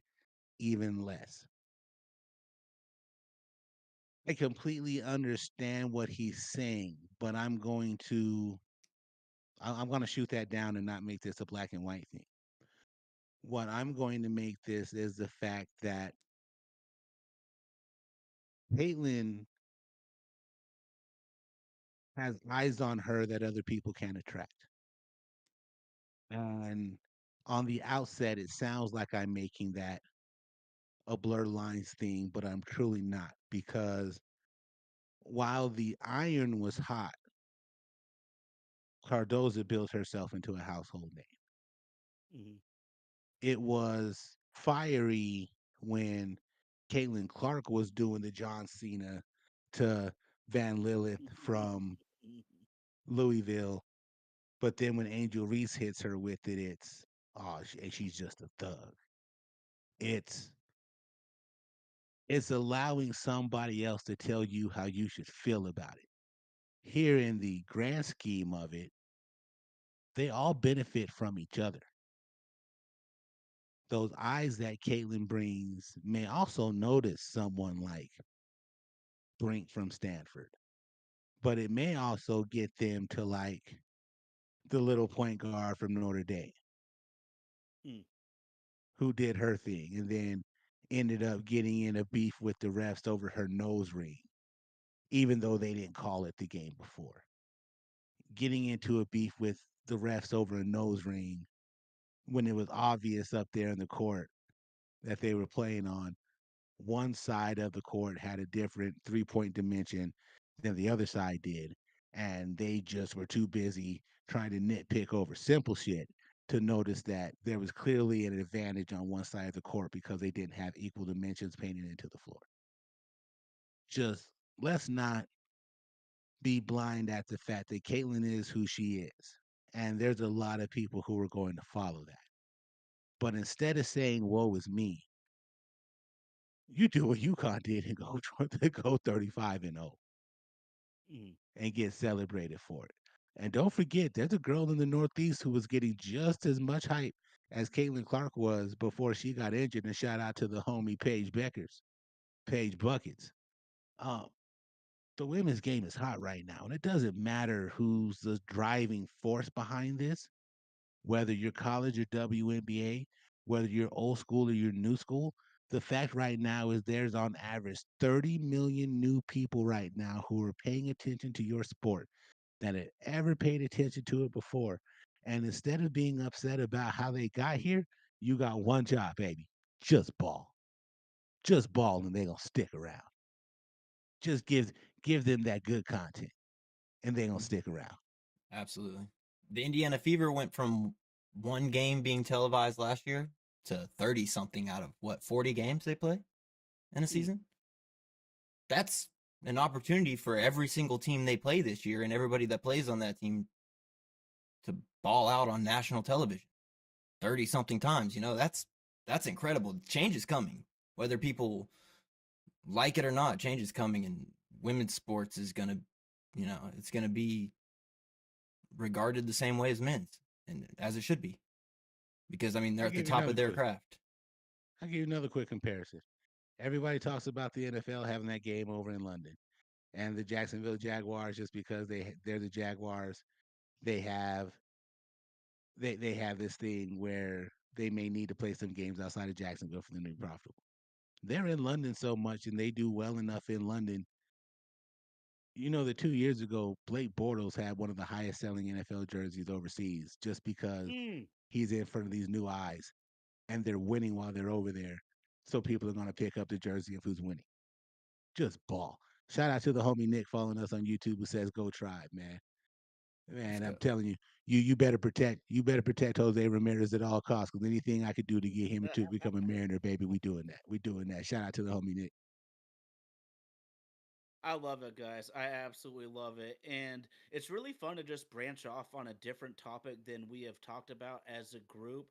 even less? I completely understand what he's saying, but I'm going to shoot that down and not make this a black and white thing. What I'm going to make this is the fact that Caitlyn has eyes on her that other people can't attract. And on the outset, it sounds like I'm making that a blur lines thing, but I'm truly not, because while the iron was hot, Cardoza built herself into a household name. Hmm. It was fiery when Caitlin Clark was doing the John Cena to Van Lilith from Louisville. But then when Angel Reese hits her with it, and she's just a thug. It's it's allowing somebody else to tell you how you should feel about it. Here in the grand scheme of it, they all benefit from each other. Those eyes that Caitlin brings may also notice someone like Brink from Stanford, but it may also get them to like the little point guard from Notre Dame Mm. who did her thing and then ended up getting in a beef with the refs over her nose ring, even though they didn't call it the game before. Getting into a beef with the refs over a nose ring when it was obvious up there in the court that they were playing on. One side of the court had a different 3 point dimension than the other side did. And they just were too busy trying to nitpick over simple shit to notice that there was clearly an advantage on one side of the court because they didn't have equal dimensions painted into the floor. Just let's not be blind at the fact that Caitlyn is who she is. And there's a lot of people who are going to follow that. But instead of saying, woe is me, you do what UConn did and go 35-0 Mm. and get celebrated for it. And don't forget, there's a girl in the Northeast who was getting just as much hype as Caitlin Clark was before she got injured. And shout out to the homie Paige Buckets. Um, the women's game is hot right now, and it doesn't matter who's the driving force behind this, whether you're college or WNBA, whether you're old school or you're new school. The fact right now is there's on average 30 million new people right now who are paying attention to your sport that had ever paid attention to it before. And instead of being upset about how they got here, you got one job, baby. Just ball. Just ball and they're gonna stick around. Just give them that good content and they're gonna stick around. Absolutely. The Indiana Fever went from one game being televised last year to 30 something out of what, 40 games they play in a Mm. season? That's an opportunity for every single team they play this year and everybody that plays on that team to ball out on national television 30 something times. That's incredible. Change is coming. Whether people like it or not, change is coming, and women's sports is going to, it's going to be regarded the same way as men's, and as it should be, because I mean they're I'll at the give you top another of their quick. craft. I'll give you another quick comparison. Everybody talks about the NFL having that game over in London and the Jacksonville Jaguars just because they're the Jaguars. They have they have this thing where they may need to play some games outside of Jacksonville for them to be profitable. They're in London so much and they do well enough in London. You know that 2 years ago, Blake Bortles had one of the highest selling NFL jerseys overseas just because Mm. he's in front of these new eyes and they're winning while they're over there. So people are going to pick up the jersey of who's winning. Just ball. Shout out to the homie Nick following us on YouTube who says, "Go Tribe, man." Let's Man, I'm go. telling you, you better protect Jose Ramirez at all costs. Because anything I could do to get him to become a Mariner, baby, we doing that. We doing that. Shout out to the homie Nick. I love it, guys. I absolutely love it. And it's really fun to just branch off on a different topic than we have talked about as a group.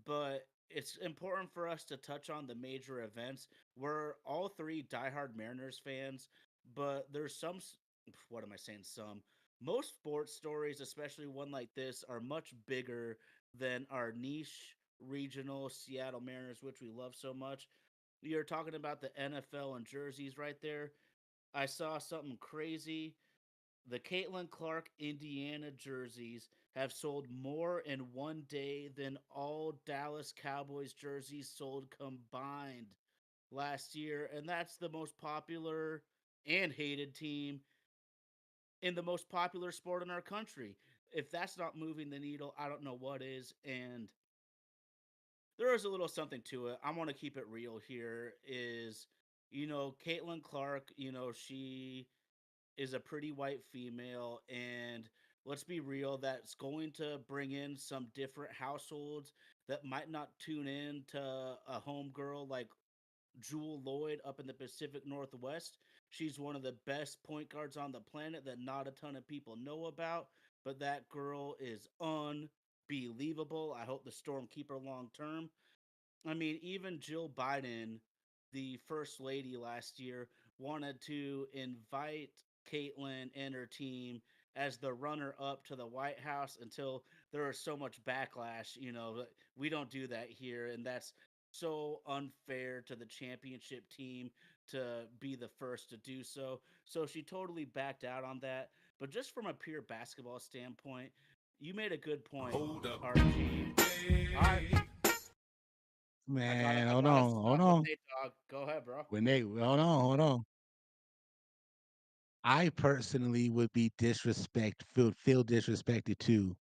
But it's important for us to touch on the major events. We're all three diehard Mariners fans, but there's what am I saying? Some. Most sports stories, especially one like this, are much bigger than our niche regional Seattle Mariners, which we love so much. You're talking about the NFL and jerseys right there. I saw something crazy. The Caitlin Clark Indiana jerseys have sold more in one day than all Dallas Cowboys jerseys sold combined last year. And that's the most popular and hated team in the most popular sport in our country. If that's not moving the needle, I don't know what is. And there is a little something to it. I want to keep it real here. Caitlin Clark, she is a pretty white female, and let's be real, that's going to bring in some different households that might not tune in to a homegirl like Jewel Lloyd up in the Pacific Northwest. She's one of the best point guards on the planet that not a ton of people know about, but that girl is unbelievable. I hope the Storm keep her long term. I mean, even Jill Biden, the first lady last year, wanted to invite Caitlyn and her team as the runner up to the White House until there was so much backlash. We don't do that here. And that's so unfair to the championship team to be the first to do so. So she totally backed out on that. But just from a pure basketball standpoint, you made a good point, Hold up. RG. All right, Man, I hold gotta on, hold stop with on. Nate Dogg. Go ahead, bro. Hold on. I personally would feel disrespected too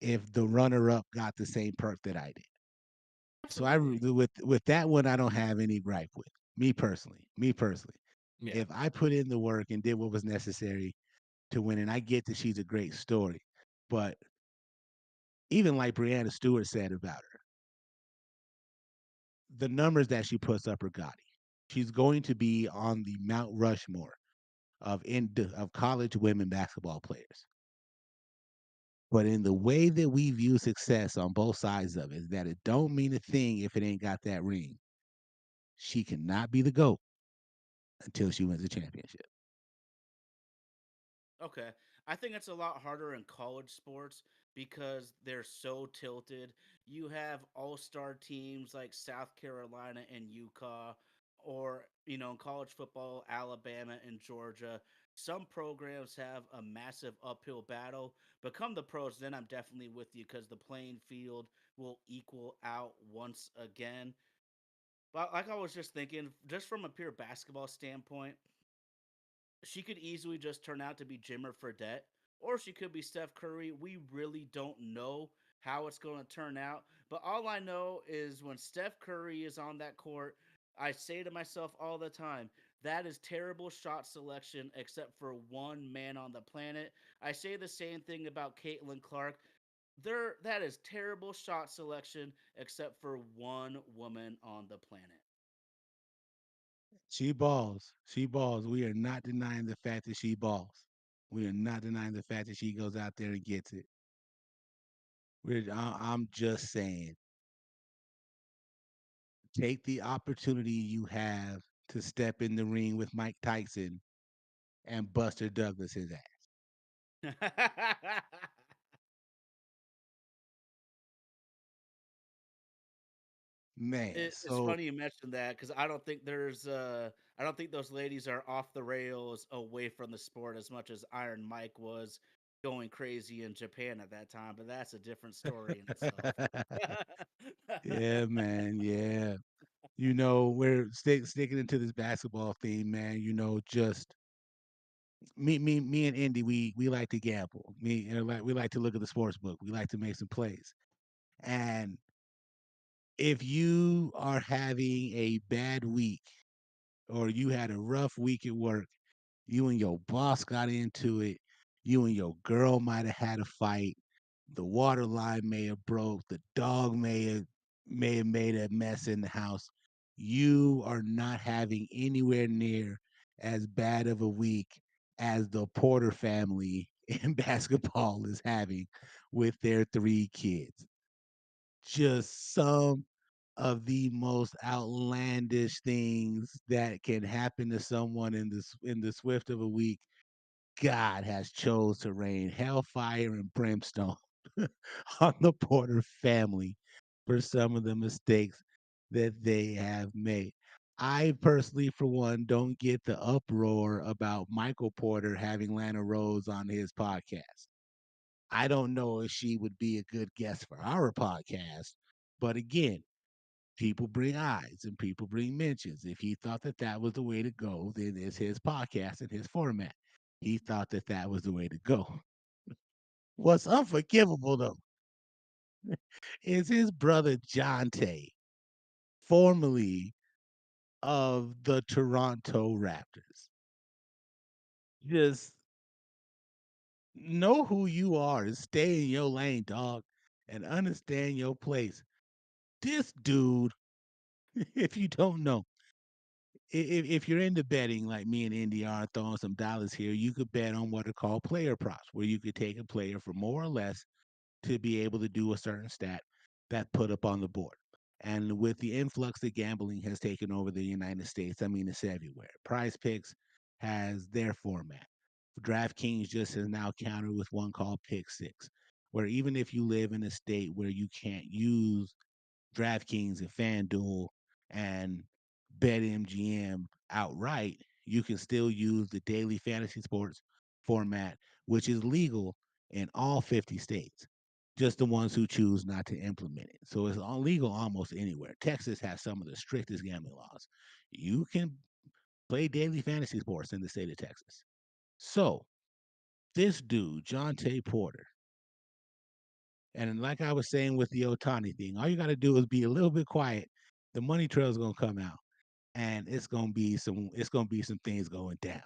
if the runner up got the same perk that I did. So Absolutely. with that one, I don't have any gripe with me personally. Me personally, Yeah. if I put in the work and did what was necessary to win, and I get that she's a great story, but even like Brianna Stewart said about her, the numbers that she puts up are gaudy. She's going to be on the Mount Rushmore of college women basketball players. But in the way that we view success on both sides of it, is that it don't mean a thing if it ain't got that ring. She cannot be the GOAT until she wins a championship. Okay. I think it's a lot harder in college sports because they're so tilted. You have all-star teams like South Carolina and Utah, or, in college football, Alabama and Georgia. Some programs have a massive uphill battle. But come the pros, then I'm definitely with you because the playing field will equal out once again. But like I was just thinking, just from a pure basketball standpoint, she could easily just turn out to be Jimmer Fredette, or she could be Steph Curry. We really don't know how it's going to turn out. But all I know is when Steph Curry is on that court, I say to myself all the time, that is terrible shot selection except for one man on the planet. I say the same thing about Caitlin Clark. That is terrible shot selection except for one woman on the planet. She balls. She balls. We are not denying the fact that she balls. We are not denying the fact that she goes out there and gets it. I'm just saying, take the opportunity you have to step in the ring with Mike Tyson and Buster Douglas his ass. Man, It's so funny you mentioned that because I don't think those ladies are off the rails away from the sport as much as Iron Mike was going crazy in Japan at that time, but that's a different story in itself. yeah, man, yeah. We're sticking into this basketball theme, man. Just me and Indy, we like to gamble. We like to look at the sports book. We like to make some plays. And if you are having a bad week or you had a rough week at work, you and your boss got into it, You and your girl might have had a fight. The water line may have broke. The dog may have made a mess in the house. You are not having anywhere near as bad of a week as the Porter family in basketball is having with their 3 kids. Just some of the most outlandish things that can happen to someone in the swift of a week. God has chose to rain hellfire and brimstone on the Porter family for some of the mistakes that they have made. I personally, for one, don't get the uproar about Michael Porter having Lana Rose on his podcast. I don't know if she would be a good guest for our podcast, but again, people bring eyes and people bring mentions. If he thought that that was the way to go, then it's his podcast and his format. He thought that that was the way to go. What's unforgivable though is his brother Jonte, formerly of the Toronto Raptors. Just know who you are and stay in your lane, dog, and understand your place. This dude, if you don't know, if you're into betting like me and Indy are throwing some dollars here, you could bet on what are called player props, where you could take a player for more or less to be able to do a certain stat that put up on the board. And with the influx that gambling has taken over the United States, I mean, it's everywhere. Prize Picks has their format. DraftKings just has now countered with one called Pick Six, where even if you live in a state where you can't use DraftKings and FanDuel and BetMGM outright, you can still use the daily fantasy sports format, which is legal in all 50 states. Just the ones who choose not to implement it. So it's legal almost anywhere. Texas has some of the strictest gambling laws. You can play daily fantasy sports in the state of Texas. So this dude, John Tay Porter, and like I was saying with the Otani thing, all you got to do is be a little bit quiet. The money trail is gonna come out, and it's gonna be some things going down.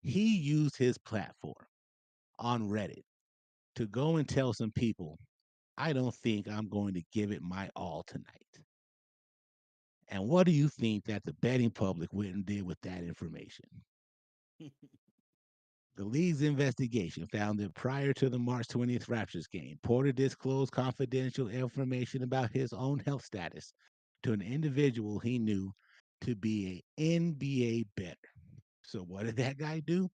He used his platform on Reddit to go and tell some people, I don't think I'm going to give it my all tonight. And what do you think that the betting public went and did with that information? The league's investigation found that prior to the March 20th Raptors game, Porter disclosed confidential information about his own health status to an individual he knew to be an NBA bettor. So, what did that guy do?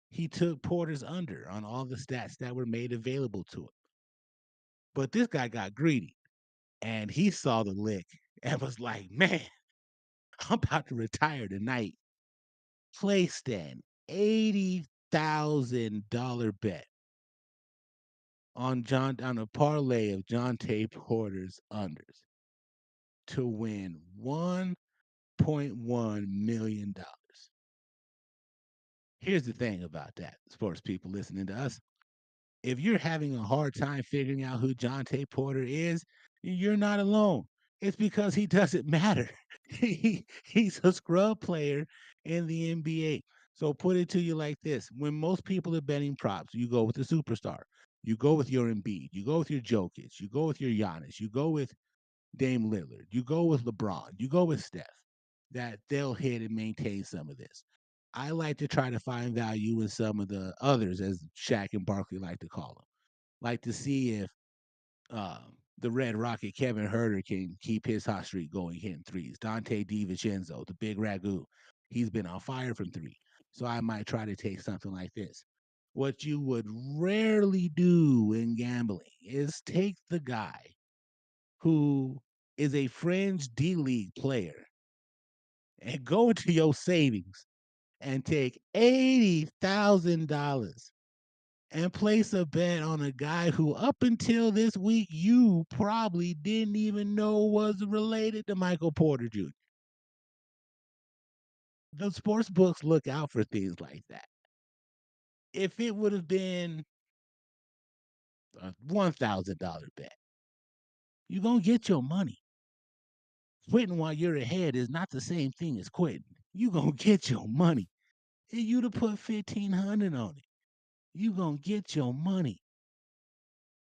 He took Porter's under on all the stats that were made available to him. But this guy got greedy and he saw the lick and was like, man, I'm about to retire tonight. Placed an $80,000 bet on a parlay of John Tay Porter's unders to win $1.1 million. Here's the thing about that, sports people listening to us. If you're having a hard time figuring out who John Tay Porter is, you're not alone. It's because he doesn't matter. He's a scrub player in the NBA. So put it to you like this: when most people are betting props, you go with the superstar. You go with your Embiid. You go with your Jokic. You go with your Giannis. You go with Dame Lillard. You go with LeBron. You go with Steph. That they'll hit and maintain some of this. I like to try to find value in some of the others, as Shaq and Barkley like to call them. Like to see if the Red Rocket Kevin Herter can keep his hot streak going, hitting threes. Dante DiVincenzo, the big ragu, he's been on fire from three. So I might try to take something like this. What you would rarely do in gambling is take the guy who is a fringe D League player and go into your savings and take $80,000 and place a bet on a guy who, up until this week, you probably didn't even know was related to Michael Porter Jr. The sports books look out for things like that. If it would have been a $1,000 bet, you're going to get your money. Quitting while you're ahead is not the same thing as quitting. You're going to get your money. And you'd have put 1,500 on it. You gonna get your money.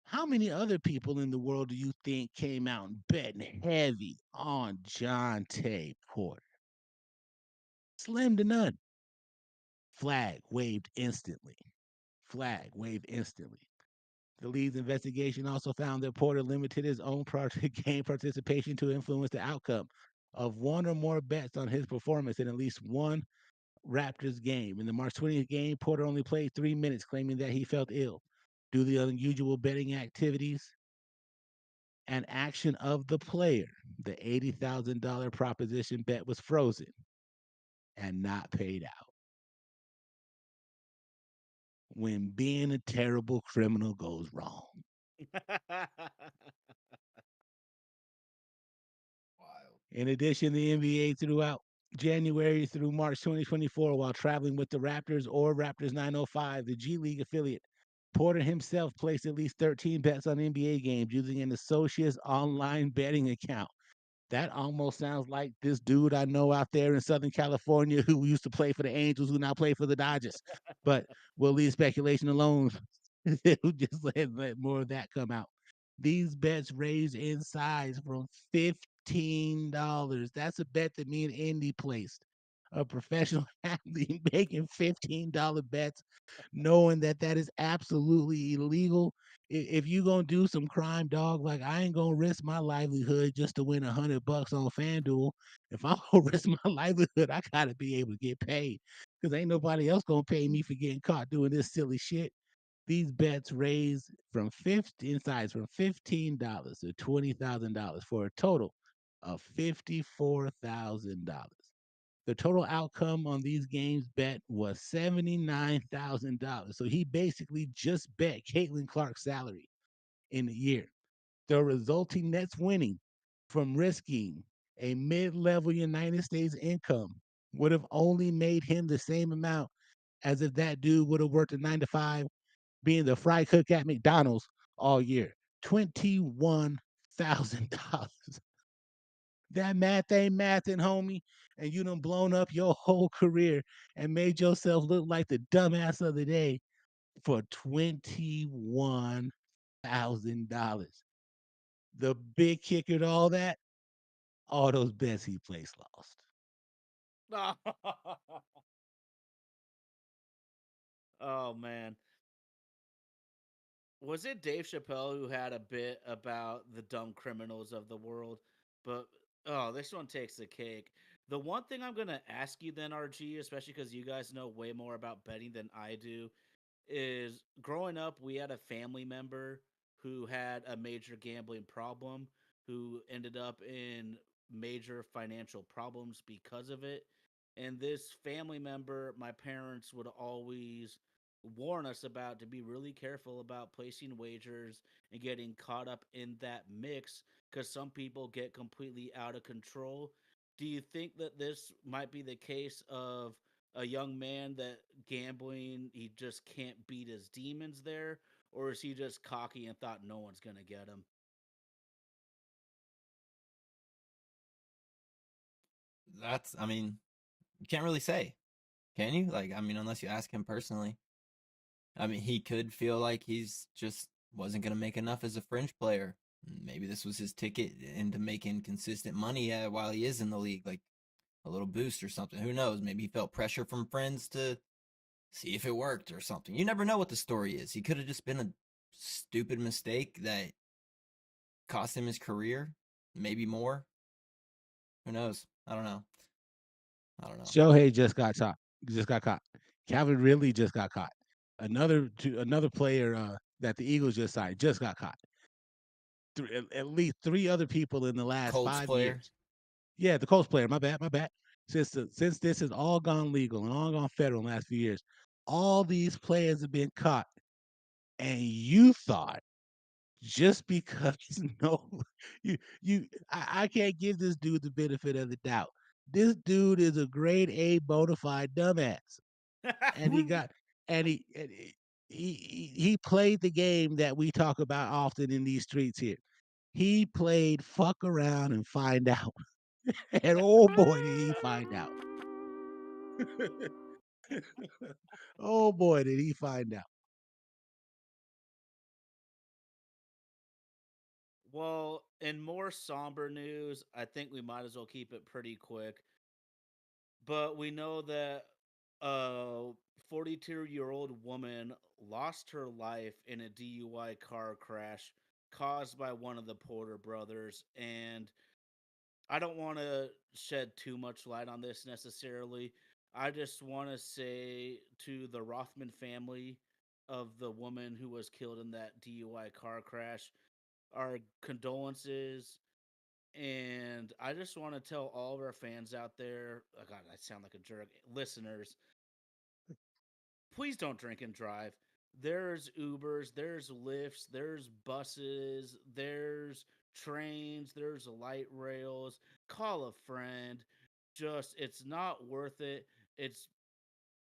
How many other people in the world do you think came out and betting heavy on Jonte Porter? Slim to none. Flag waved instantly. Flag waved instantly. The league's investigation also found that Porter limited his own game participation to influence the outcome of one or more bets on his performance in at least one Raptors game. In the March 20th game, Porter only played 3 minutes, claiming that he felt ill. Due to the unusual betting activities and action of the player, the $80,000 proposition bet was frozen and not paid out. When being a terrible criminal goes wrong. Wild. In addition, the NBA throughout January through March 2024, while traveling with the Raptors or Raptors 905, the G League affiliate, Porter himself placed at least 13 bets on NBA games using an Associates online betting account. That almost sounds like this dude I know out there in Southern California who used to play for the Angels, who now play for the Dodgers. But we'll leave speculation alone. We'll just let more of that come out. These bets raised in size from $15. That's a bet that me and Andy placed. A professional athlete making $15 bets, knowing that that is absolutely illegal. If you gonna do some crime, dog, like I ain't gonna risk my livelihood just to win $100 on FanDuel. If I'm gonna risk my livelihood, I gotta be able to get paid because ain't nobody else gonna pay me for getting caught doing this silly shit. These bets raised from 50 in size from $15 to $20,000 for a total of $54,000. The total outcome on these games bet was $79,000. So he basically just bet Caitlin Clark's salary in a year. The resulting nets winning from risking a mid-level United States income would have only made him the same amount as if that dude would have worked a 9 to 5 being the fry cook at McDonald's all year. $21,000. That math ain't mathing, homie. And you done blown up your whole career and made yourself look like the dumbass of the day for $21,000. The big kicker to all those bets he placed lost. Oh man. Was it Dave Chappelle who had a bit about the dumb criminals of the world? But oh, this one takes the cake. The one thing I'm gonna ask you then, RG, especially because you guys know way more about betting than I do, is growing up we had a family member who had a major gambling problem who ended up in major financial problems because of it. And this family member, my parents would always warn us about to be really careful about placing wagers and getting caught up in that mix because some people get completely out of control. Do you think that this might be the case of a young man that gambling, he just can't beat his demons there? Or is he just cocky and thought no one's going to get him? That's, I mean, you can't really say, can you? Like, I mean, unless you ask him personally. I mean, he could feel like he's just wasn't going to make enough as a fringe player. Maybe this was his ticket into making consistent money while he is in the league, like a little boost or something. Who knows? Maybe he felt pressure from friends to see if it worked or something. You never know what the story is. He could have just been a stupid mistake that cost him his career, maybe more. Who knows? I don't know. I don't know. Shohei just got caught. Just got caught. Calvin Ridley just got caught. Another player that the Eagles just signed just got caught. At least three other people in the last Colts 5 years. player. Yeah, the Colts player. My bad. My bad. Since this has all gone legal and all gone federal in the last few years, all these players have been caught, and you thought just because no, I can't give this dude the benefit of the doubt. This dude is a grade A bona fide dumbass, and he got and he played the game that we talk about often in these streets here. He played fuck around and find out. And oh boy, did he find out. Oh boy, did he find out. Well, in more somber news, I think we might as well keep it pretty quick. But we know that a 42-year-old woman lost her life in a DUI car crash caused by one of the Porter brothers. And I don't want to shed too much light on this necessarily. I just want to say to the Rothman family of the woman who was killed in that DUI car crash, our condolences. And I just want to tell all of our fans out there, oh God, I sound like a jerk, listeners, please don't drink and drive. There's Ubers, there's Lyfts, there's buses, there's trains, there's light rails. Call a friend. Just, it's not worth it. It's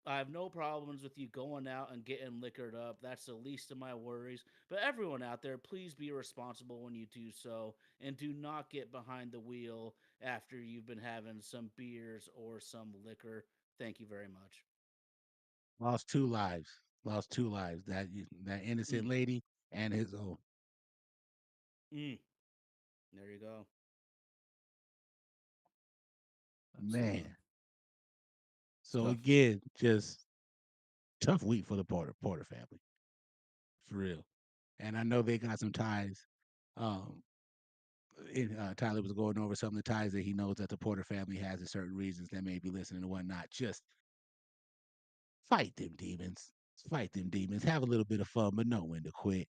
I have no problems with you going out and getting liquored up. That's the least of my worries. But everyone out there, please be responsible when you do so and do not get behind the wheel after you've been having some beers or some liquor. Thank you very much. Lost two lives. Lost two lives. That innocent Mm, lady and his own. mm. There you go. Absolutely. Man. So Tough. again, just tough week for the Porter family. For real. And I know they got some ties. Um, Tyler was going over some of the ties that he knows that the Porter family has in certain reasons that may be listening and whatnot. Just fight them demons. Fight them demons. Have a little bit of fun, but know when to quit.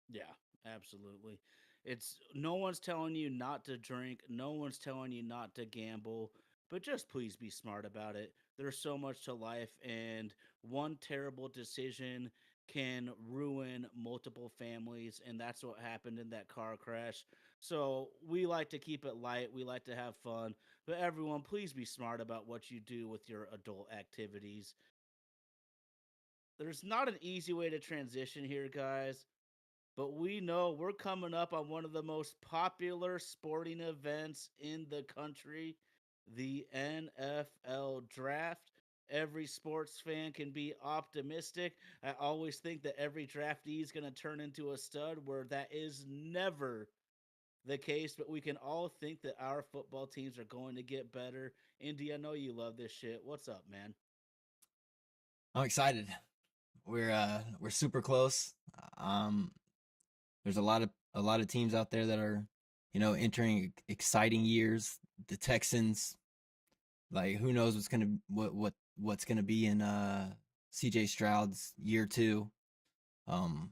Yeah, absolutely. It's no one's telling you not to drink, no one's telling you not to gamble, but just please be smart about it. There's so much to life, and one terrible decision can ruin multiple families, and that's what happened in that car crash. So, we like to keep it light, we like to have fun, but everyone, please be smart about what you do with your adult activities. There's not an easy way to transition here, guys, but we know we're coming up on one of the most popular sporting events in the country, the NFL draft. Every sports fan can be optimistic. I always think that every draftee is going to turn into a stud, where that is never the case, but we can all think that our football teams are going to get better. Indy, I know you love this shit. What's up, man? I'm excited. We're super close. Um, there's a lot of teams out there that are, entering exciting years. The Texans, like who knows what's gonna be in CJ Stroud's year two. Um,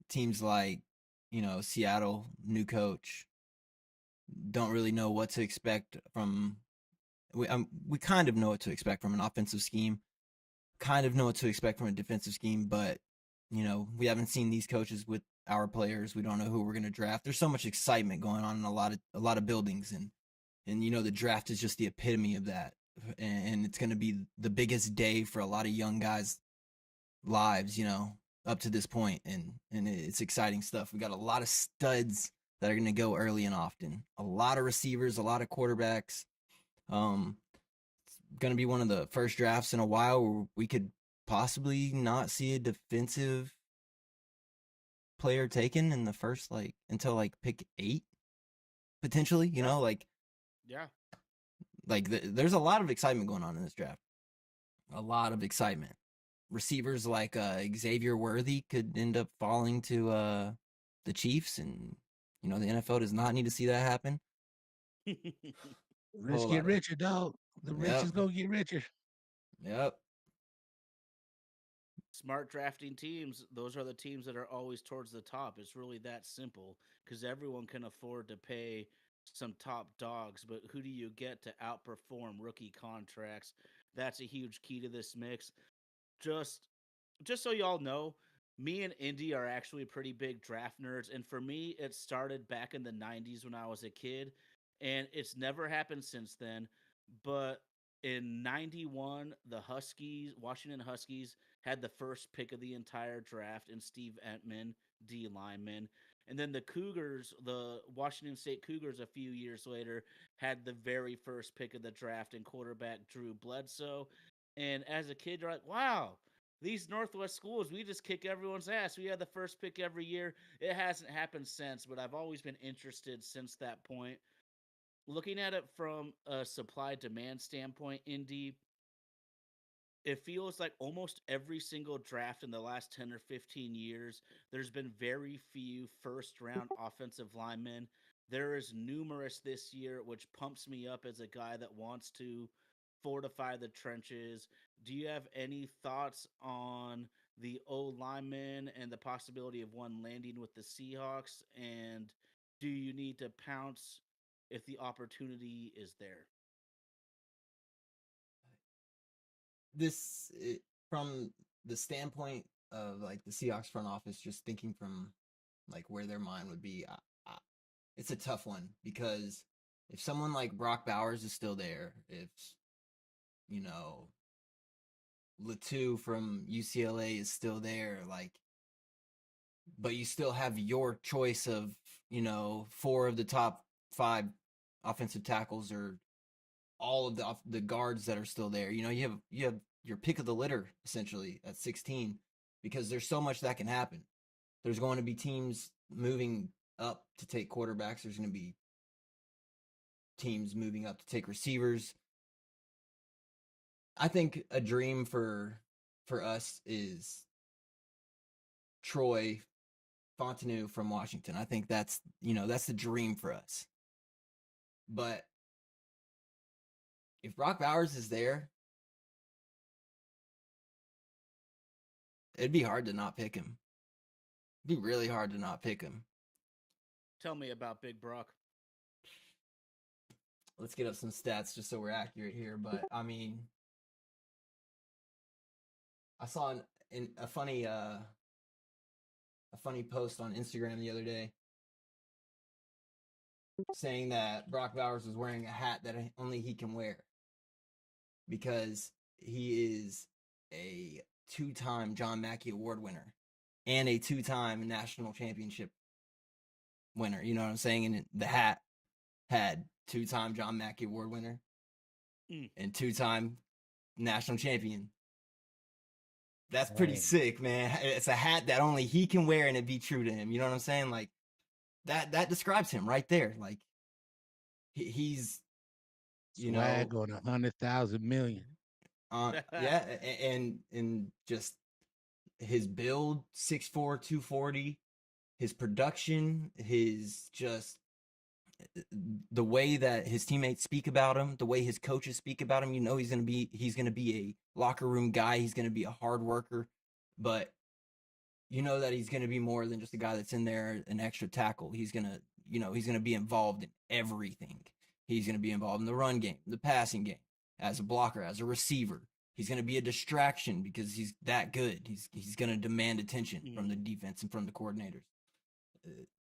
Teams like Seattle, new coach, don't really know what to expect from. We kind of know what to expect from an offensive scheme, kind of know what to expect from a defensive scheme, but we haven't seen these coaches with our players. We don't know who we're going to draft. There's so much excitement going on in a lot of buildings, and the draft is just the epitome of that. And it's going to be the biggest day for a lot of young guys' lives, up to this point, and it's exciting stuff. We got a lot of studs that are going to go early and often. A lot of receivers, a lot of quarterbacks. It's going to be one of the first drafts in a while where we could possibly not see a defensive player taken in the first until pick 8 potentially. Yeah, yeah. There's a lot of excitement going on in this draft. A lot of excitement. Receivers like Xavier Worthy could end up falling to the Chiefs, and the NFL does not need to see that happen. Rich Whole get lot of richer, dog. The rich Yep, is gonna get richer. yep. Smart drafting teams, those are the teams that are always towards the top. It's really that simple because everyone can afford to pay some top dogs, but who do you get to outperform rookie contracts? That's a huge key to this mix. Just just so y'all know, me and Indy are actually pretty big draft nerds, and for me it started back in the 90s when I was a kid, and it's never happened since then. But in 91, the Washington Huskies, had the first pick of the entire draft in Steve Entman, D lineman. And then the Washington State Cougars, a few years later, had the very first pick of the draft in quarterback Drew Bledsoe. And as a kid, you're like, wow, these Northwest schools, we just kick everyone's ass. We had the first pick every year. It hasn't happened since, but I've always been interested since that point. Looking at it from a supply demand standpoint, Indy, it feels like almost every single draft in the last 10 or 15 years, there's been very few first round offensive linemen. There is numerous this year, which pumps me up as a guy that wants to fortify the trenches. Do you have any thoughts on the O lineman and the possibility of one landing with the Seahawks? And do you need to pounce if the opportunity is there? From the standpoint of like the Seahawks front office, just thinking from like where their mind would be, it's a tough one because if someone like Brock Bowers is still there, if you know Latu from UCLA is still there, like, but you still have your choice of four of the top five offensive tackles or all of the guards that are still there. You have your pick of the litter essentially at 16 because there's so much that can happen. There's going to be teams moving up to take quarterbacks. There's going to be teams moving up to take receivers. I think a dream for us is Troy Fontenot from Washington. I think that's the dream for us. But if Brock Bowers is there, it'd be hard to not pick him. It'd be really hard to not pick him. Tell me about Big Brock. Let's get up some stats just so we're accurate here. But I mean, I saw a funny post on Instagram the other day saying that Brock Bowers was wearing a hat that only he can wear because he is a 2-time John Mackey Award winner and a 2-time national championship winner. You know what I'm saying? And the hat had 2-time John Mackey Award winner and 2-time national champion. That's pretty sick, man. It's a hat that only he can wear and it be true to him. You know what I'm saying? Like that describes him right there. Like he's swag on 100,000 million. Yeah, and just his build, 6'4", 240, his production, his just the way that his teammates speak about him, the way his coaches speak about him, he's gonna be a locker room guy. He's gonna be a hard worker, but that he's gonna be more than just a guy that's in there an extra tackle. He's gonna be involved in everything. He's gonna be involved in the run game, the passing game, as a blocker, as a receiver. He's gonna be a distraction because he's that good. He's gonna demand attention from the defense and from the coordinators.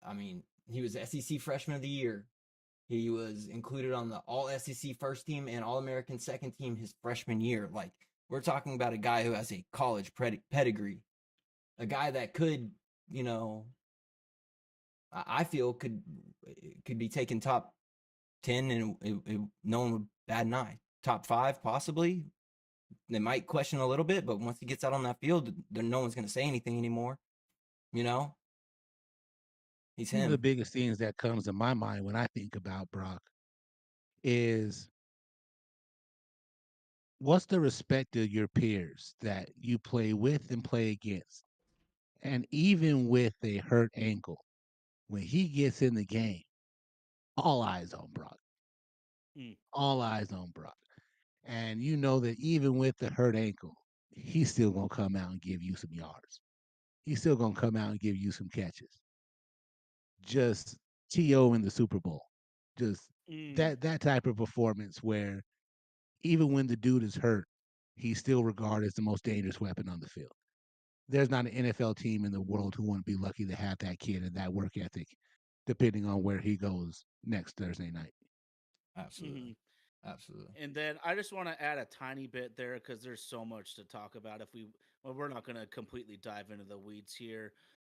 I mean, he was SEC Freshman of the Year. He was included on the All SEC first team and All American second team his freshman year. Like, we're talking about a guy who has a college pedigree, a guy that could, I feel could be taken top 10 and no one would bat an eye. Top 5 possibly. They might question a little bit, but once he gets out on that field, no one's going to say anything anymore. He's him. One of the biggest things that comes to my mind when I think about Brock is what's the respect of your peers that you play with and play against? And even with a hurt ankle, when he gets in the game, all eyes on Brock. All eyes on Brock. And you know that even with the hurt ankle, he's still going to come out and give you some yards. He's still going to come out and give you some catches. Just T.O. in the Super Bowl. Just that type of performance where even when the dude is hurt, he's still regarded as the most dangerous weapon on the field. There's not an NFL team in the world who wouldn't be lucky to have that kid and that work ethic, depending on where he goes next Thursday night. Absolutely. Absolutely. And then I just want to add a tiny bit there because there's so much to talk about. We're not going to completely dive into the weeds here,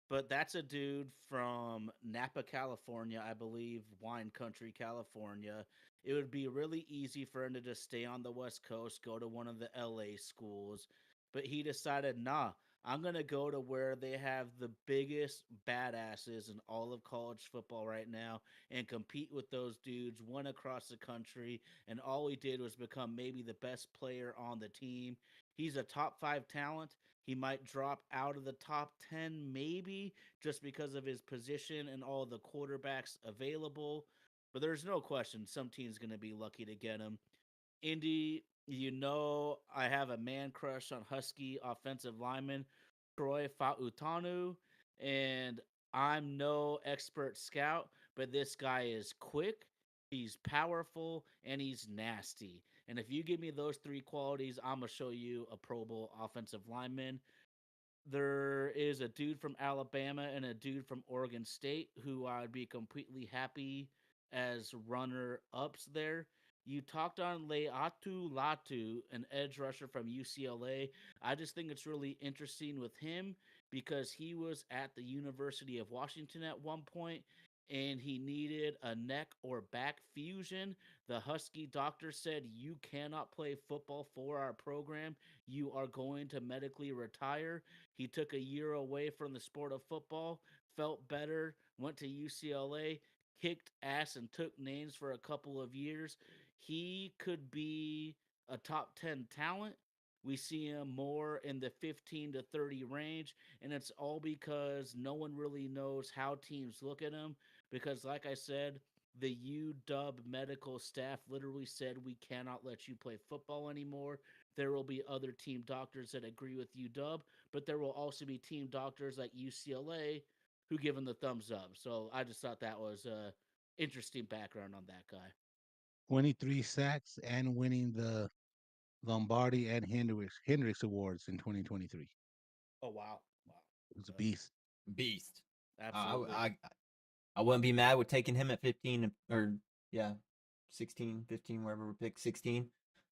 but that's a dude from Napa, California, I believe, Wine Country, California. It would be really easy for him to just stay on the West Coast, go to one of the LA schools. but he decided, nah, I'm going to go to where they have the biggest badasses in all of college football right now and compete with those dudes, one across the country. And all he did was become maybe the best player on the team. He's a top five talent. He might drop out of the top 10, maybe just because of his position and all the quarterbacks available. But there's no question some team's going to be lucky to get him. Indy, I have a man crush on Husky offensive lineman Troy Fautanu, and I'm no expert scout, but this guy is quick, he's powerful, and he's nasty. And if you give me those three qualities, I'm gonna show you a Pro Bowl offensive lineman. There is a dude from Alabama and a dude from Oregon State who I'd be completely happy as runner ups there. You talked on Leatu Latu, an edge rusher from UCLA. I just think it's really interesting with him because he was at the University of Washington at one point and he needed a neck or back fusion. The Husky doctor said, "You cannot play football for our program. You are going to medically retire." He took a year away from the sport of football, felt better, went to UCLA, kicked ass, and took names for a couple of years. He could be a top 10 talent. We see him more in the 15 to 30 range, and it's all because no one really knows how teams look at him. Because, like I said, the UW medical staff literally said we cannot let you play football anymore. There will be other team doctors that agree with UW, but there will also be team doctors like UCLA who give him the thumbs up. So I just thought that was a interesting background on that guy. 23 sacks and winning the Lombardi and Hendricks Awards in 2023. Oh wow, wow, It was a beast. Beast. absolutely. I wouldn't be mad with taking him at 15 or yeah, 16, 15, wherever we pick 16.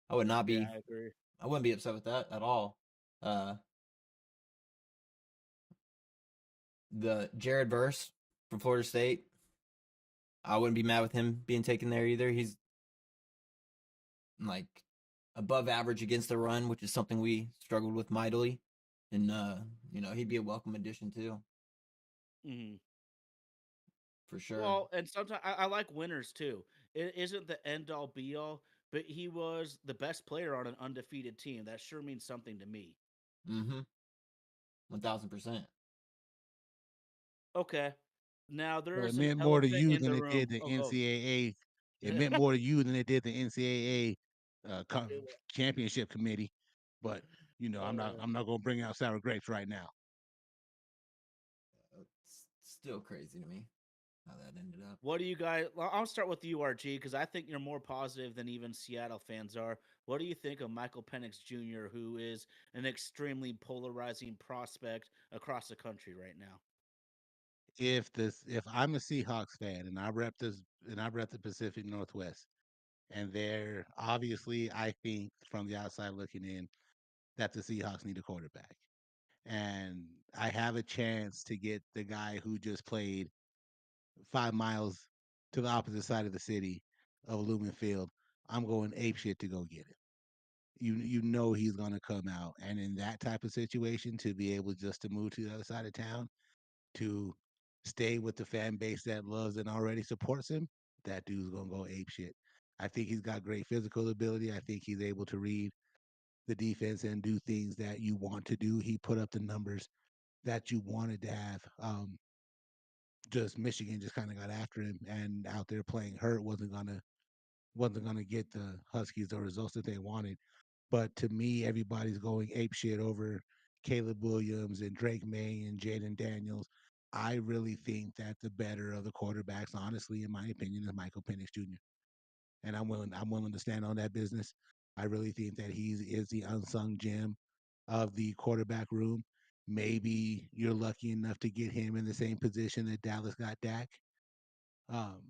I would not Yeah, be. I agree. I wouldn't be upset with that at all. Uh, the Jared Verse from Florida State. I wouldn't be mad with him being taken there either. He's like above average against the run, which is something we struggled with mightily. And he'd be a welcome addition too, Hmm. for sure. Well, and sometimes I like winners too. It isn't the end all be all, but he was the best player on an undefeated team. That sure means something to me. Mm-hmm. 1000%. Okay. Now So it there's an meant more to elephant you in than the it did room. the Oh, go. NCAA. It meant more to you than it did the NCAA championship committee. But I'm not. Uh, I'm not going to bring out sour grapes right now. It's still crazy to me how that ended up. What do you guys? Well, I'll start with you, RG, because I think you're more positive than even Seattle fans are. What do you think of Michael Penix Jr., who is an extremely polarizing prospect across the country right now? If I'm a Seahawks fan and I rep the Pacific Northwest, and they're obviously, I think from the outside looking in that the Seahawks need a quarterback, and I have a chance to get the guy who just played 5 miles to the opposite side of the city of Lumen Field. I'm going ape shit to go get him. You know he's gonna come out, and in that type of situation, to be able just to move to the other side of town to stay with the fan base that loves and already supports him, that dude's gonna go ape shit. I think he's got great physical ability. I think he's able to read the defense and do things that you want to do. He put up the numbers that you wanted to have. Just Michigan just kind of got after him, and out there playing hurt wasn't gonna get the Huskies the results that they wanted. But to me, everybody's going ape shit over Caleb Williams and Drake May and Jaden Daniels. I really think that the better of the quarterbacks, honestly, in my opinion, is Michael Penix Jr. And I'm willing to stand on that business. I really think that he is the unsung gem of the quarterback room. Maybe you're lucky enough to get him in the same position that Dallas got Dak. Um,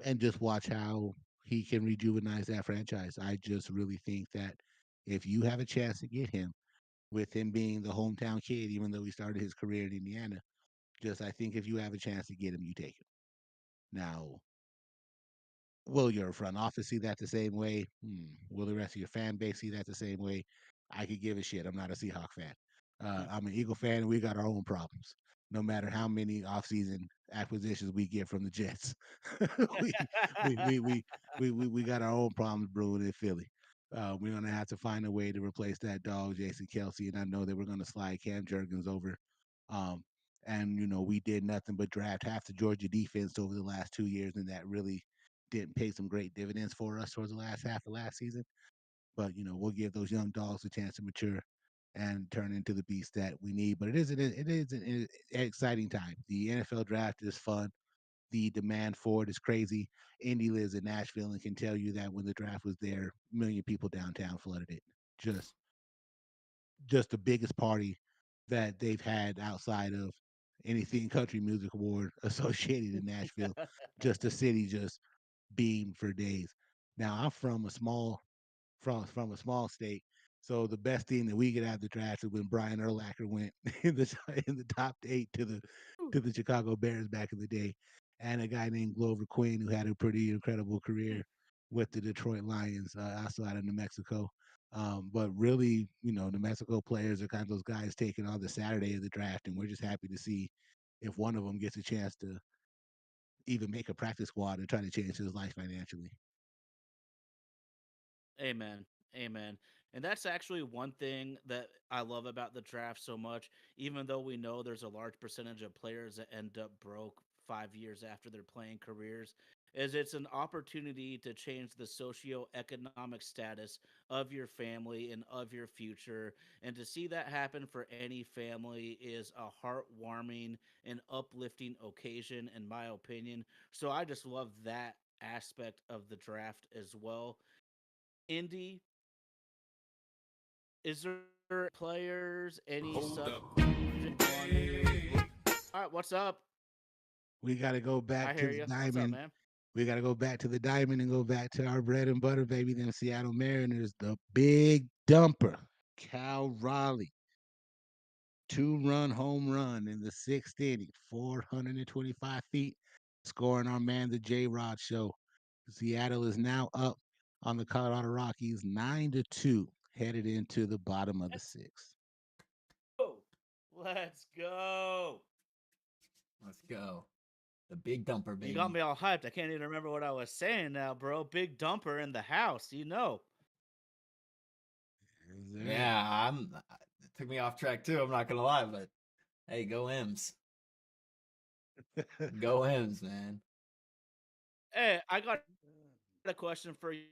and just watch how he can rejuvenate that franchise. I just really think that if you have a chance to get him, with him being the hometown kid, even though he started his career in Indiana, just I think if you have a chance to get him, you take him. Now, will your front office see that the same way? Will the rest of your fan base see that the same way? I could give a shit. I'm not a Seahawk fan. Mm. I'm an Eagle fan, and we got our own problems. No matter how many offseason acquisitions we get from the Jets, we, we we we we got our own problems brewing in Philly. We're gonna have to find a way to replace that dog, Jason Kelsey, and I know that we're gonna slide Cam Jurgens over. Um, and we did nothing but draft half the Georgia defense over the last 2 years, and that really didn't pay some great dividends for us towards the last half of last season. But we'll give those young dogs a chance to mature and turn into the beast that we need. But it is an exciting time. The NFL draft is fun. The demand for it is crazy. Indy lives in Nashville and can tell you that when the draft was there, a million people downtown flooded it. Just just the biggest party that they've had outside of anything country music award associated in Nashville. Just the city just beamed for days. Now I'm from a small state. So the best thing that we get out of the draft is when Brian Urlacher went in the top 8 to the Chicago Bears back in the day, and a guy named Glover Queen who had a pretty incredible career with the Detroit Lions, also out of New Mexico. But really, New Mexico players are kind of those guys taking on the Saturday of the draft, and we're just happy to see if one of them gets a chance to even make a practice squad and try to change his life financially. Amen. Amen. And that's actually one thing that I love about the draft so much, even though we know there's a large percentage of players that end up broke 5 years after their playing careers, is it's an opportunity to change the socioeconomic status of your family and of your future. And to see that happen for any family is a heartwarming and uplifting occasion, in my opinion. So I just love that aspect of the draft as well. Indy, is there players, any Hold subject up. on your? All right, what's up? We got to go I back to hear the you. What's up, diamond. man? We got to go back to the diamond and go back to our bread and butter, baby. Them Seattle Mariners, the big dumper, Cal Raleigh, 2-run home run in the 6th inning, 425 feet, scoring our man, the J Rod show. Seattle is now up on the Colorado Rockies 9-2, headed into the bottom of the sixth. Oh, let's go. Let's go. The big dumper, You got baby. me all hyped. I can't even remember what I was saying now, bro. Big dumper in the house, you know. Yes, sir. Yeah, it took me off track too. I'm not gonna lie, but hey, go M's. Go M's, man. Hey, I got a question for you.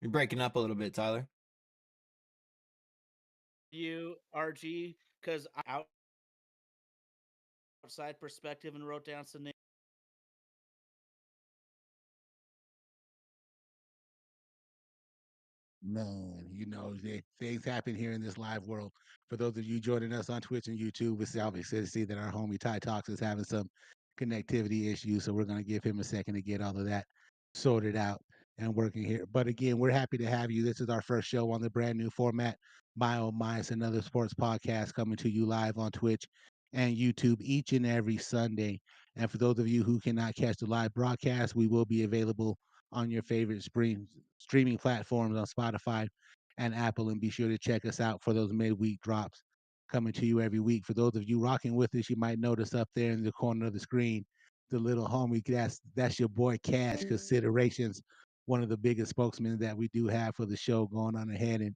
You're breaking up a little bit, Tyler. RG, because outside perspective and wrote down some names. Man, things happen here in this live world. For those of you joining us on Twitch and YouTube, it's obviously to see that our homie Ty Talks is having some connectivity issues. So we're going to give him a second to get all of that sorted out and working here. But again, we're happy to have you. This is our first show on the brand new format, My Oh My, it's another sports podcast coming to you live on Twitch and YouTube each and every Sunday. And for those of you who cannot catch the live broadcast, we will be available on your favorite streaming platforms on Spotify and Apple. And be sure to check us out for those midweek drops coming to you every week. For those of you rocking with us, you might notice up there in the corner of the screen the little homie. That's your boy Cash Considerations, one of the biggest spokesmen that we do have for the show, going on ahead and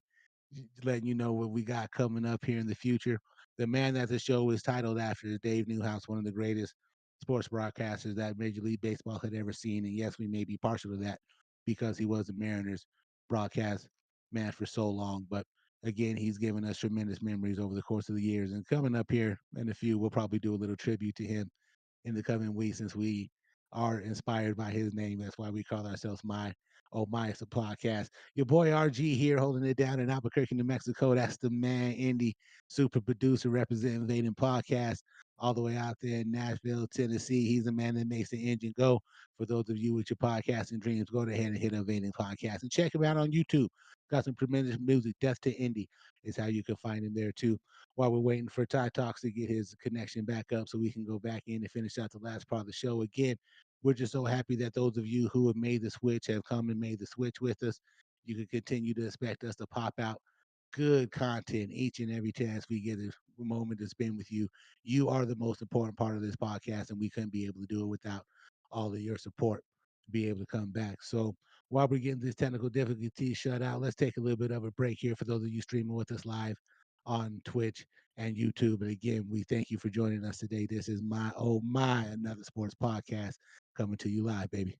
letting you know what we got coming up here in the future. The man that the show is titled after is Dave Newhouse, one of the greatest sports broadcasters that Major League Baseball had ever seen. And yes, we may be partial to that because he was the Mariners broadcast man for so long. But again, he's given us tremendous memories over the course of the years. And coming up here in a few, we'll probably do a little tribute to him in the coming weeks since we are inspired by his name. That's why we call ourselves My Oh My. It's a podcast. Your boy RG here holding it down in Albuquerque, New Mexico. That's the man, Indy, super producer representing Vaden Podcast all the way out there in Nashville, Tennessee. He's the man that makes the engine go. For those of you with your podcasting dreams, go ahead and hit up Vaden Podcast and check him out on YouTube. Got some tremendous music. Death to Indy is how you can find him there too. While we're waiting for Ty Talks to get his connection back up so we can go back in and finish out the last part of the show. Again, we're just so happy that those of you who have made the switch have come and made the switch with us. You can continue to expect us to pop out good content each and every chance we get a moment to spend with you. You are the most important part of this podcast, and we couldn't be able to do it without all of your support to be able to come back. So while we're getting this technical difficulty shut out, let's take a little bit of a break here for those of you streaming with us live on Twitch and YouTube. And again, we thank you for joining us today. This is my oh my another sports podcast coming to you live, baby.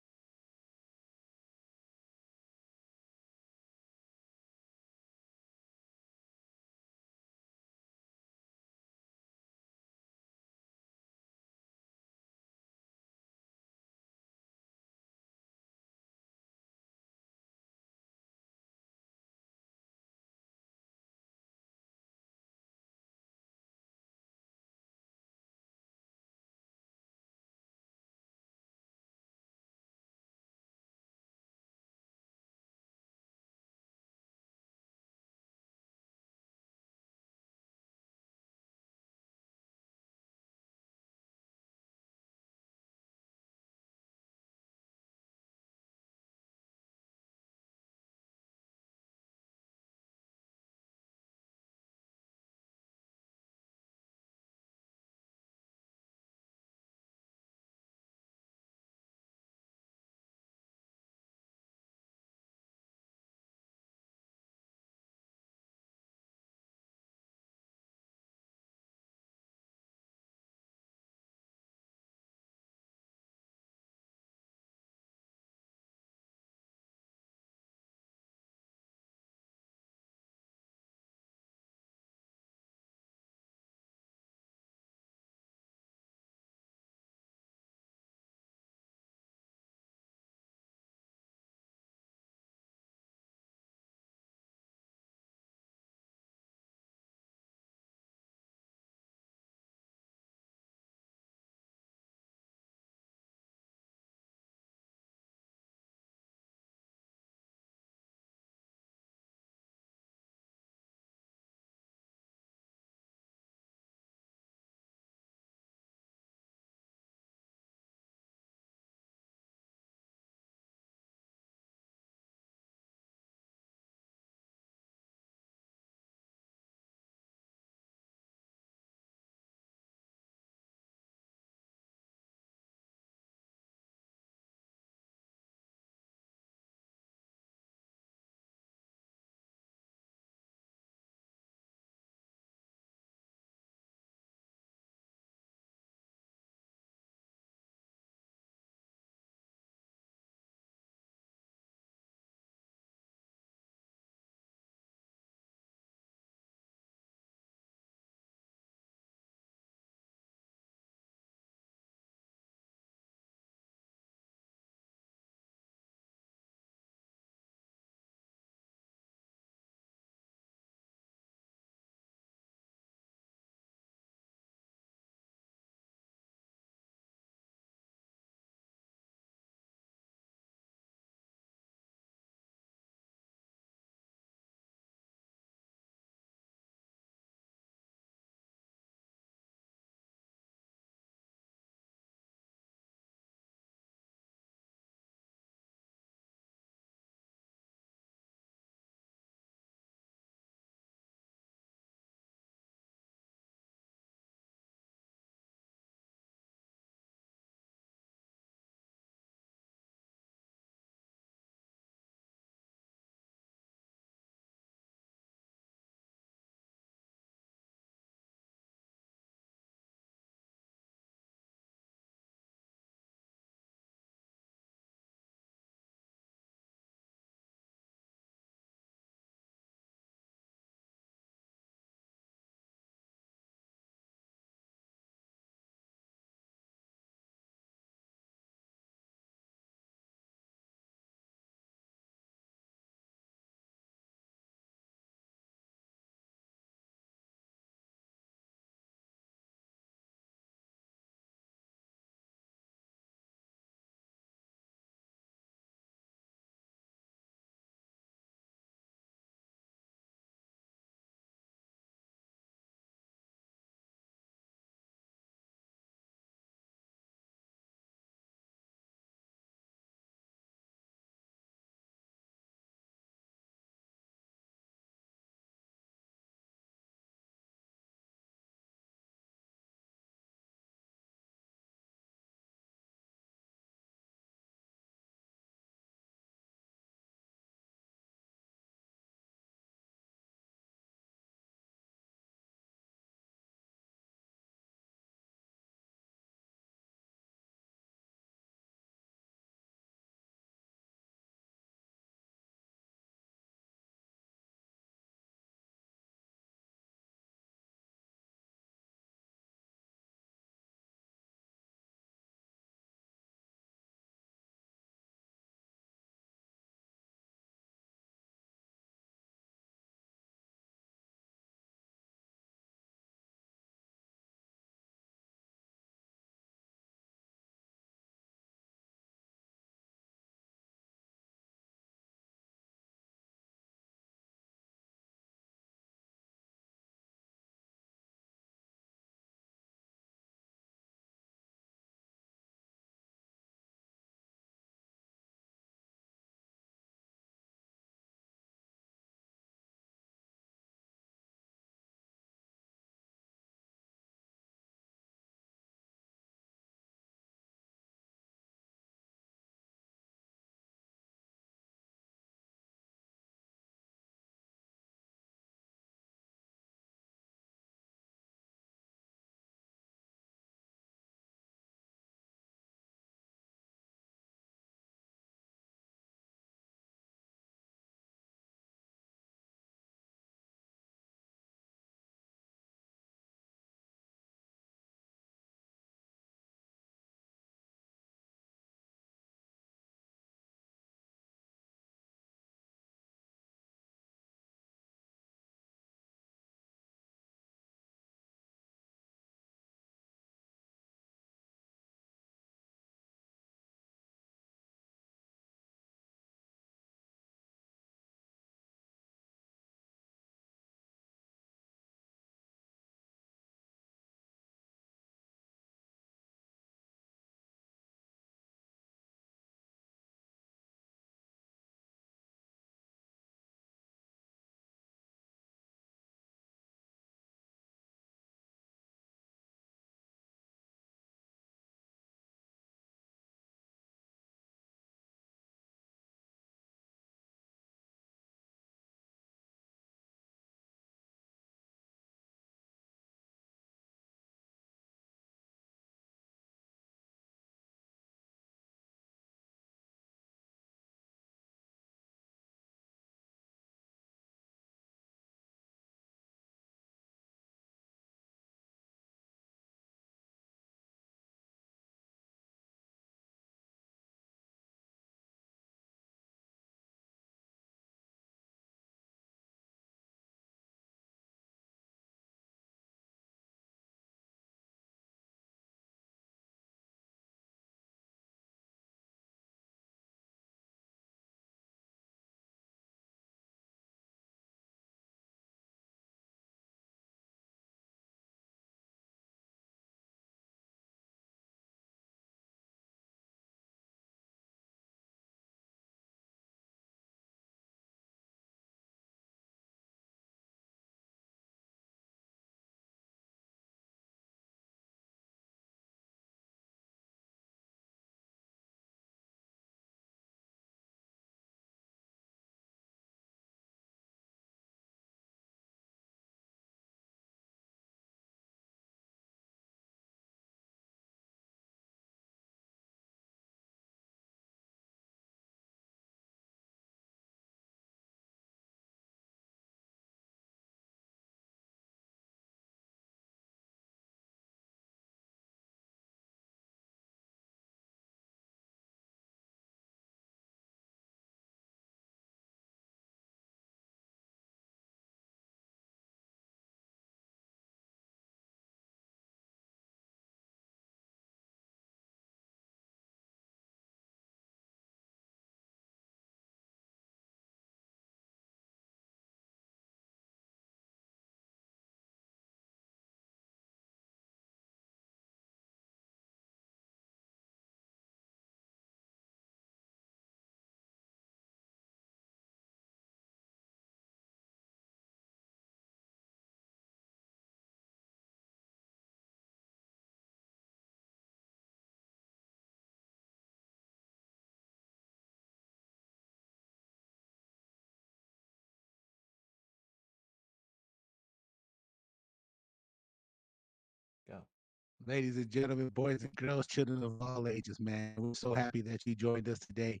Ladies and gentlemen, boys and girls, children of all ages, man, we're so happy that you joined us today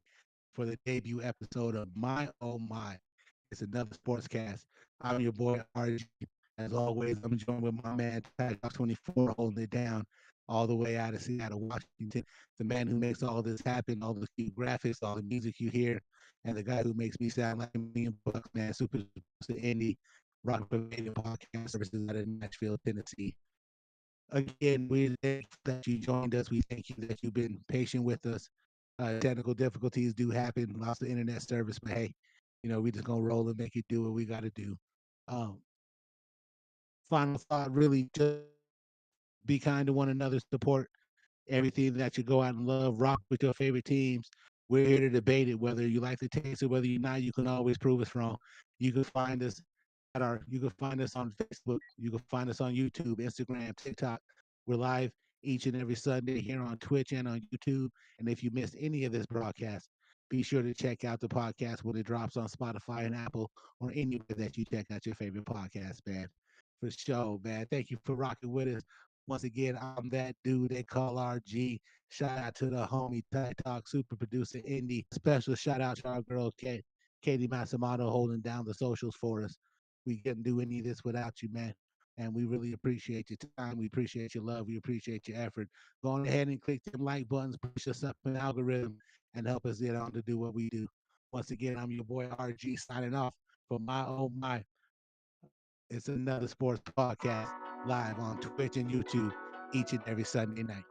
for the debut episode of My Oh My. It's another sportscast. I'm your boy RG. As always, I'm joined with my man Tag 24 holding it down all the way out of Seattle, Washington. The man who makes all this happen, all the cute graphics, all the music you hear, and the guy who makes me sound like a million bucks, man, super indie rock related podcast services out of Nashville, Tennessee. Again, we thank you that you joined us. We thank you that you've been patient with us. Technical difficulties do happen, lost the internet service, but hey, we just gonna roll and make it do what we gotta do. Um, Final thought, really, just be kind to one another, support everything that you go out and love, rock with your favorite teams. We're here to debate it, whether you like the taste or whether you're not. You can always prove us wrong. You can find us you can find us on Facebook. You can find us on YouTube, Instagram, TikTok. We're live each and every Sunday here on Twitch and on YouTube. And if you missed any of this broadcast, be sure to check out the podcast when it drops on Spotify and Apple or anywhere that you check out your favorite podcast, man. For sure, man. Thank you for rocking with us. Once again, I'm that dude they call RG. Shout out to the homie Tight Talk super producer Indy. Special shout out to our girl Katie Masamato holding down the socials for us. We couldn't do any of this without you, man. And we really appreciate your time. We appreciate your love. We appreciate your effort. Go on ahead and click them like buttons, push us up in the algorithm, and help us get on to do what we do. Once again, I'm your boy RG signing off for my oh my. It's another sports podcast live on Twitch and YouTube each and every Sunday night.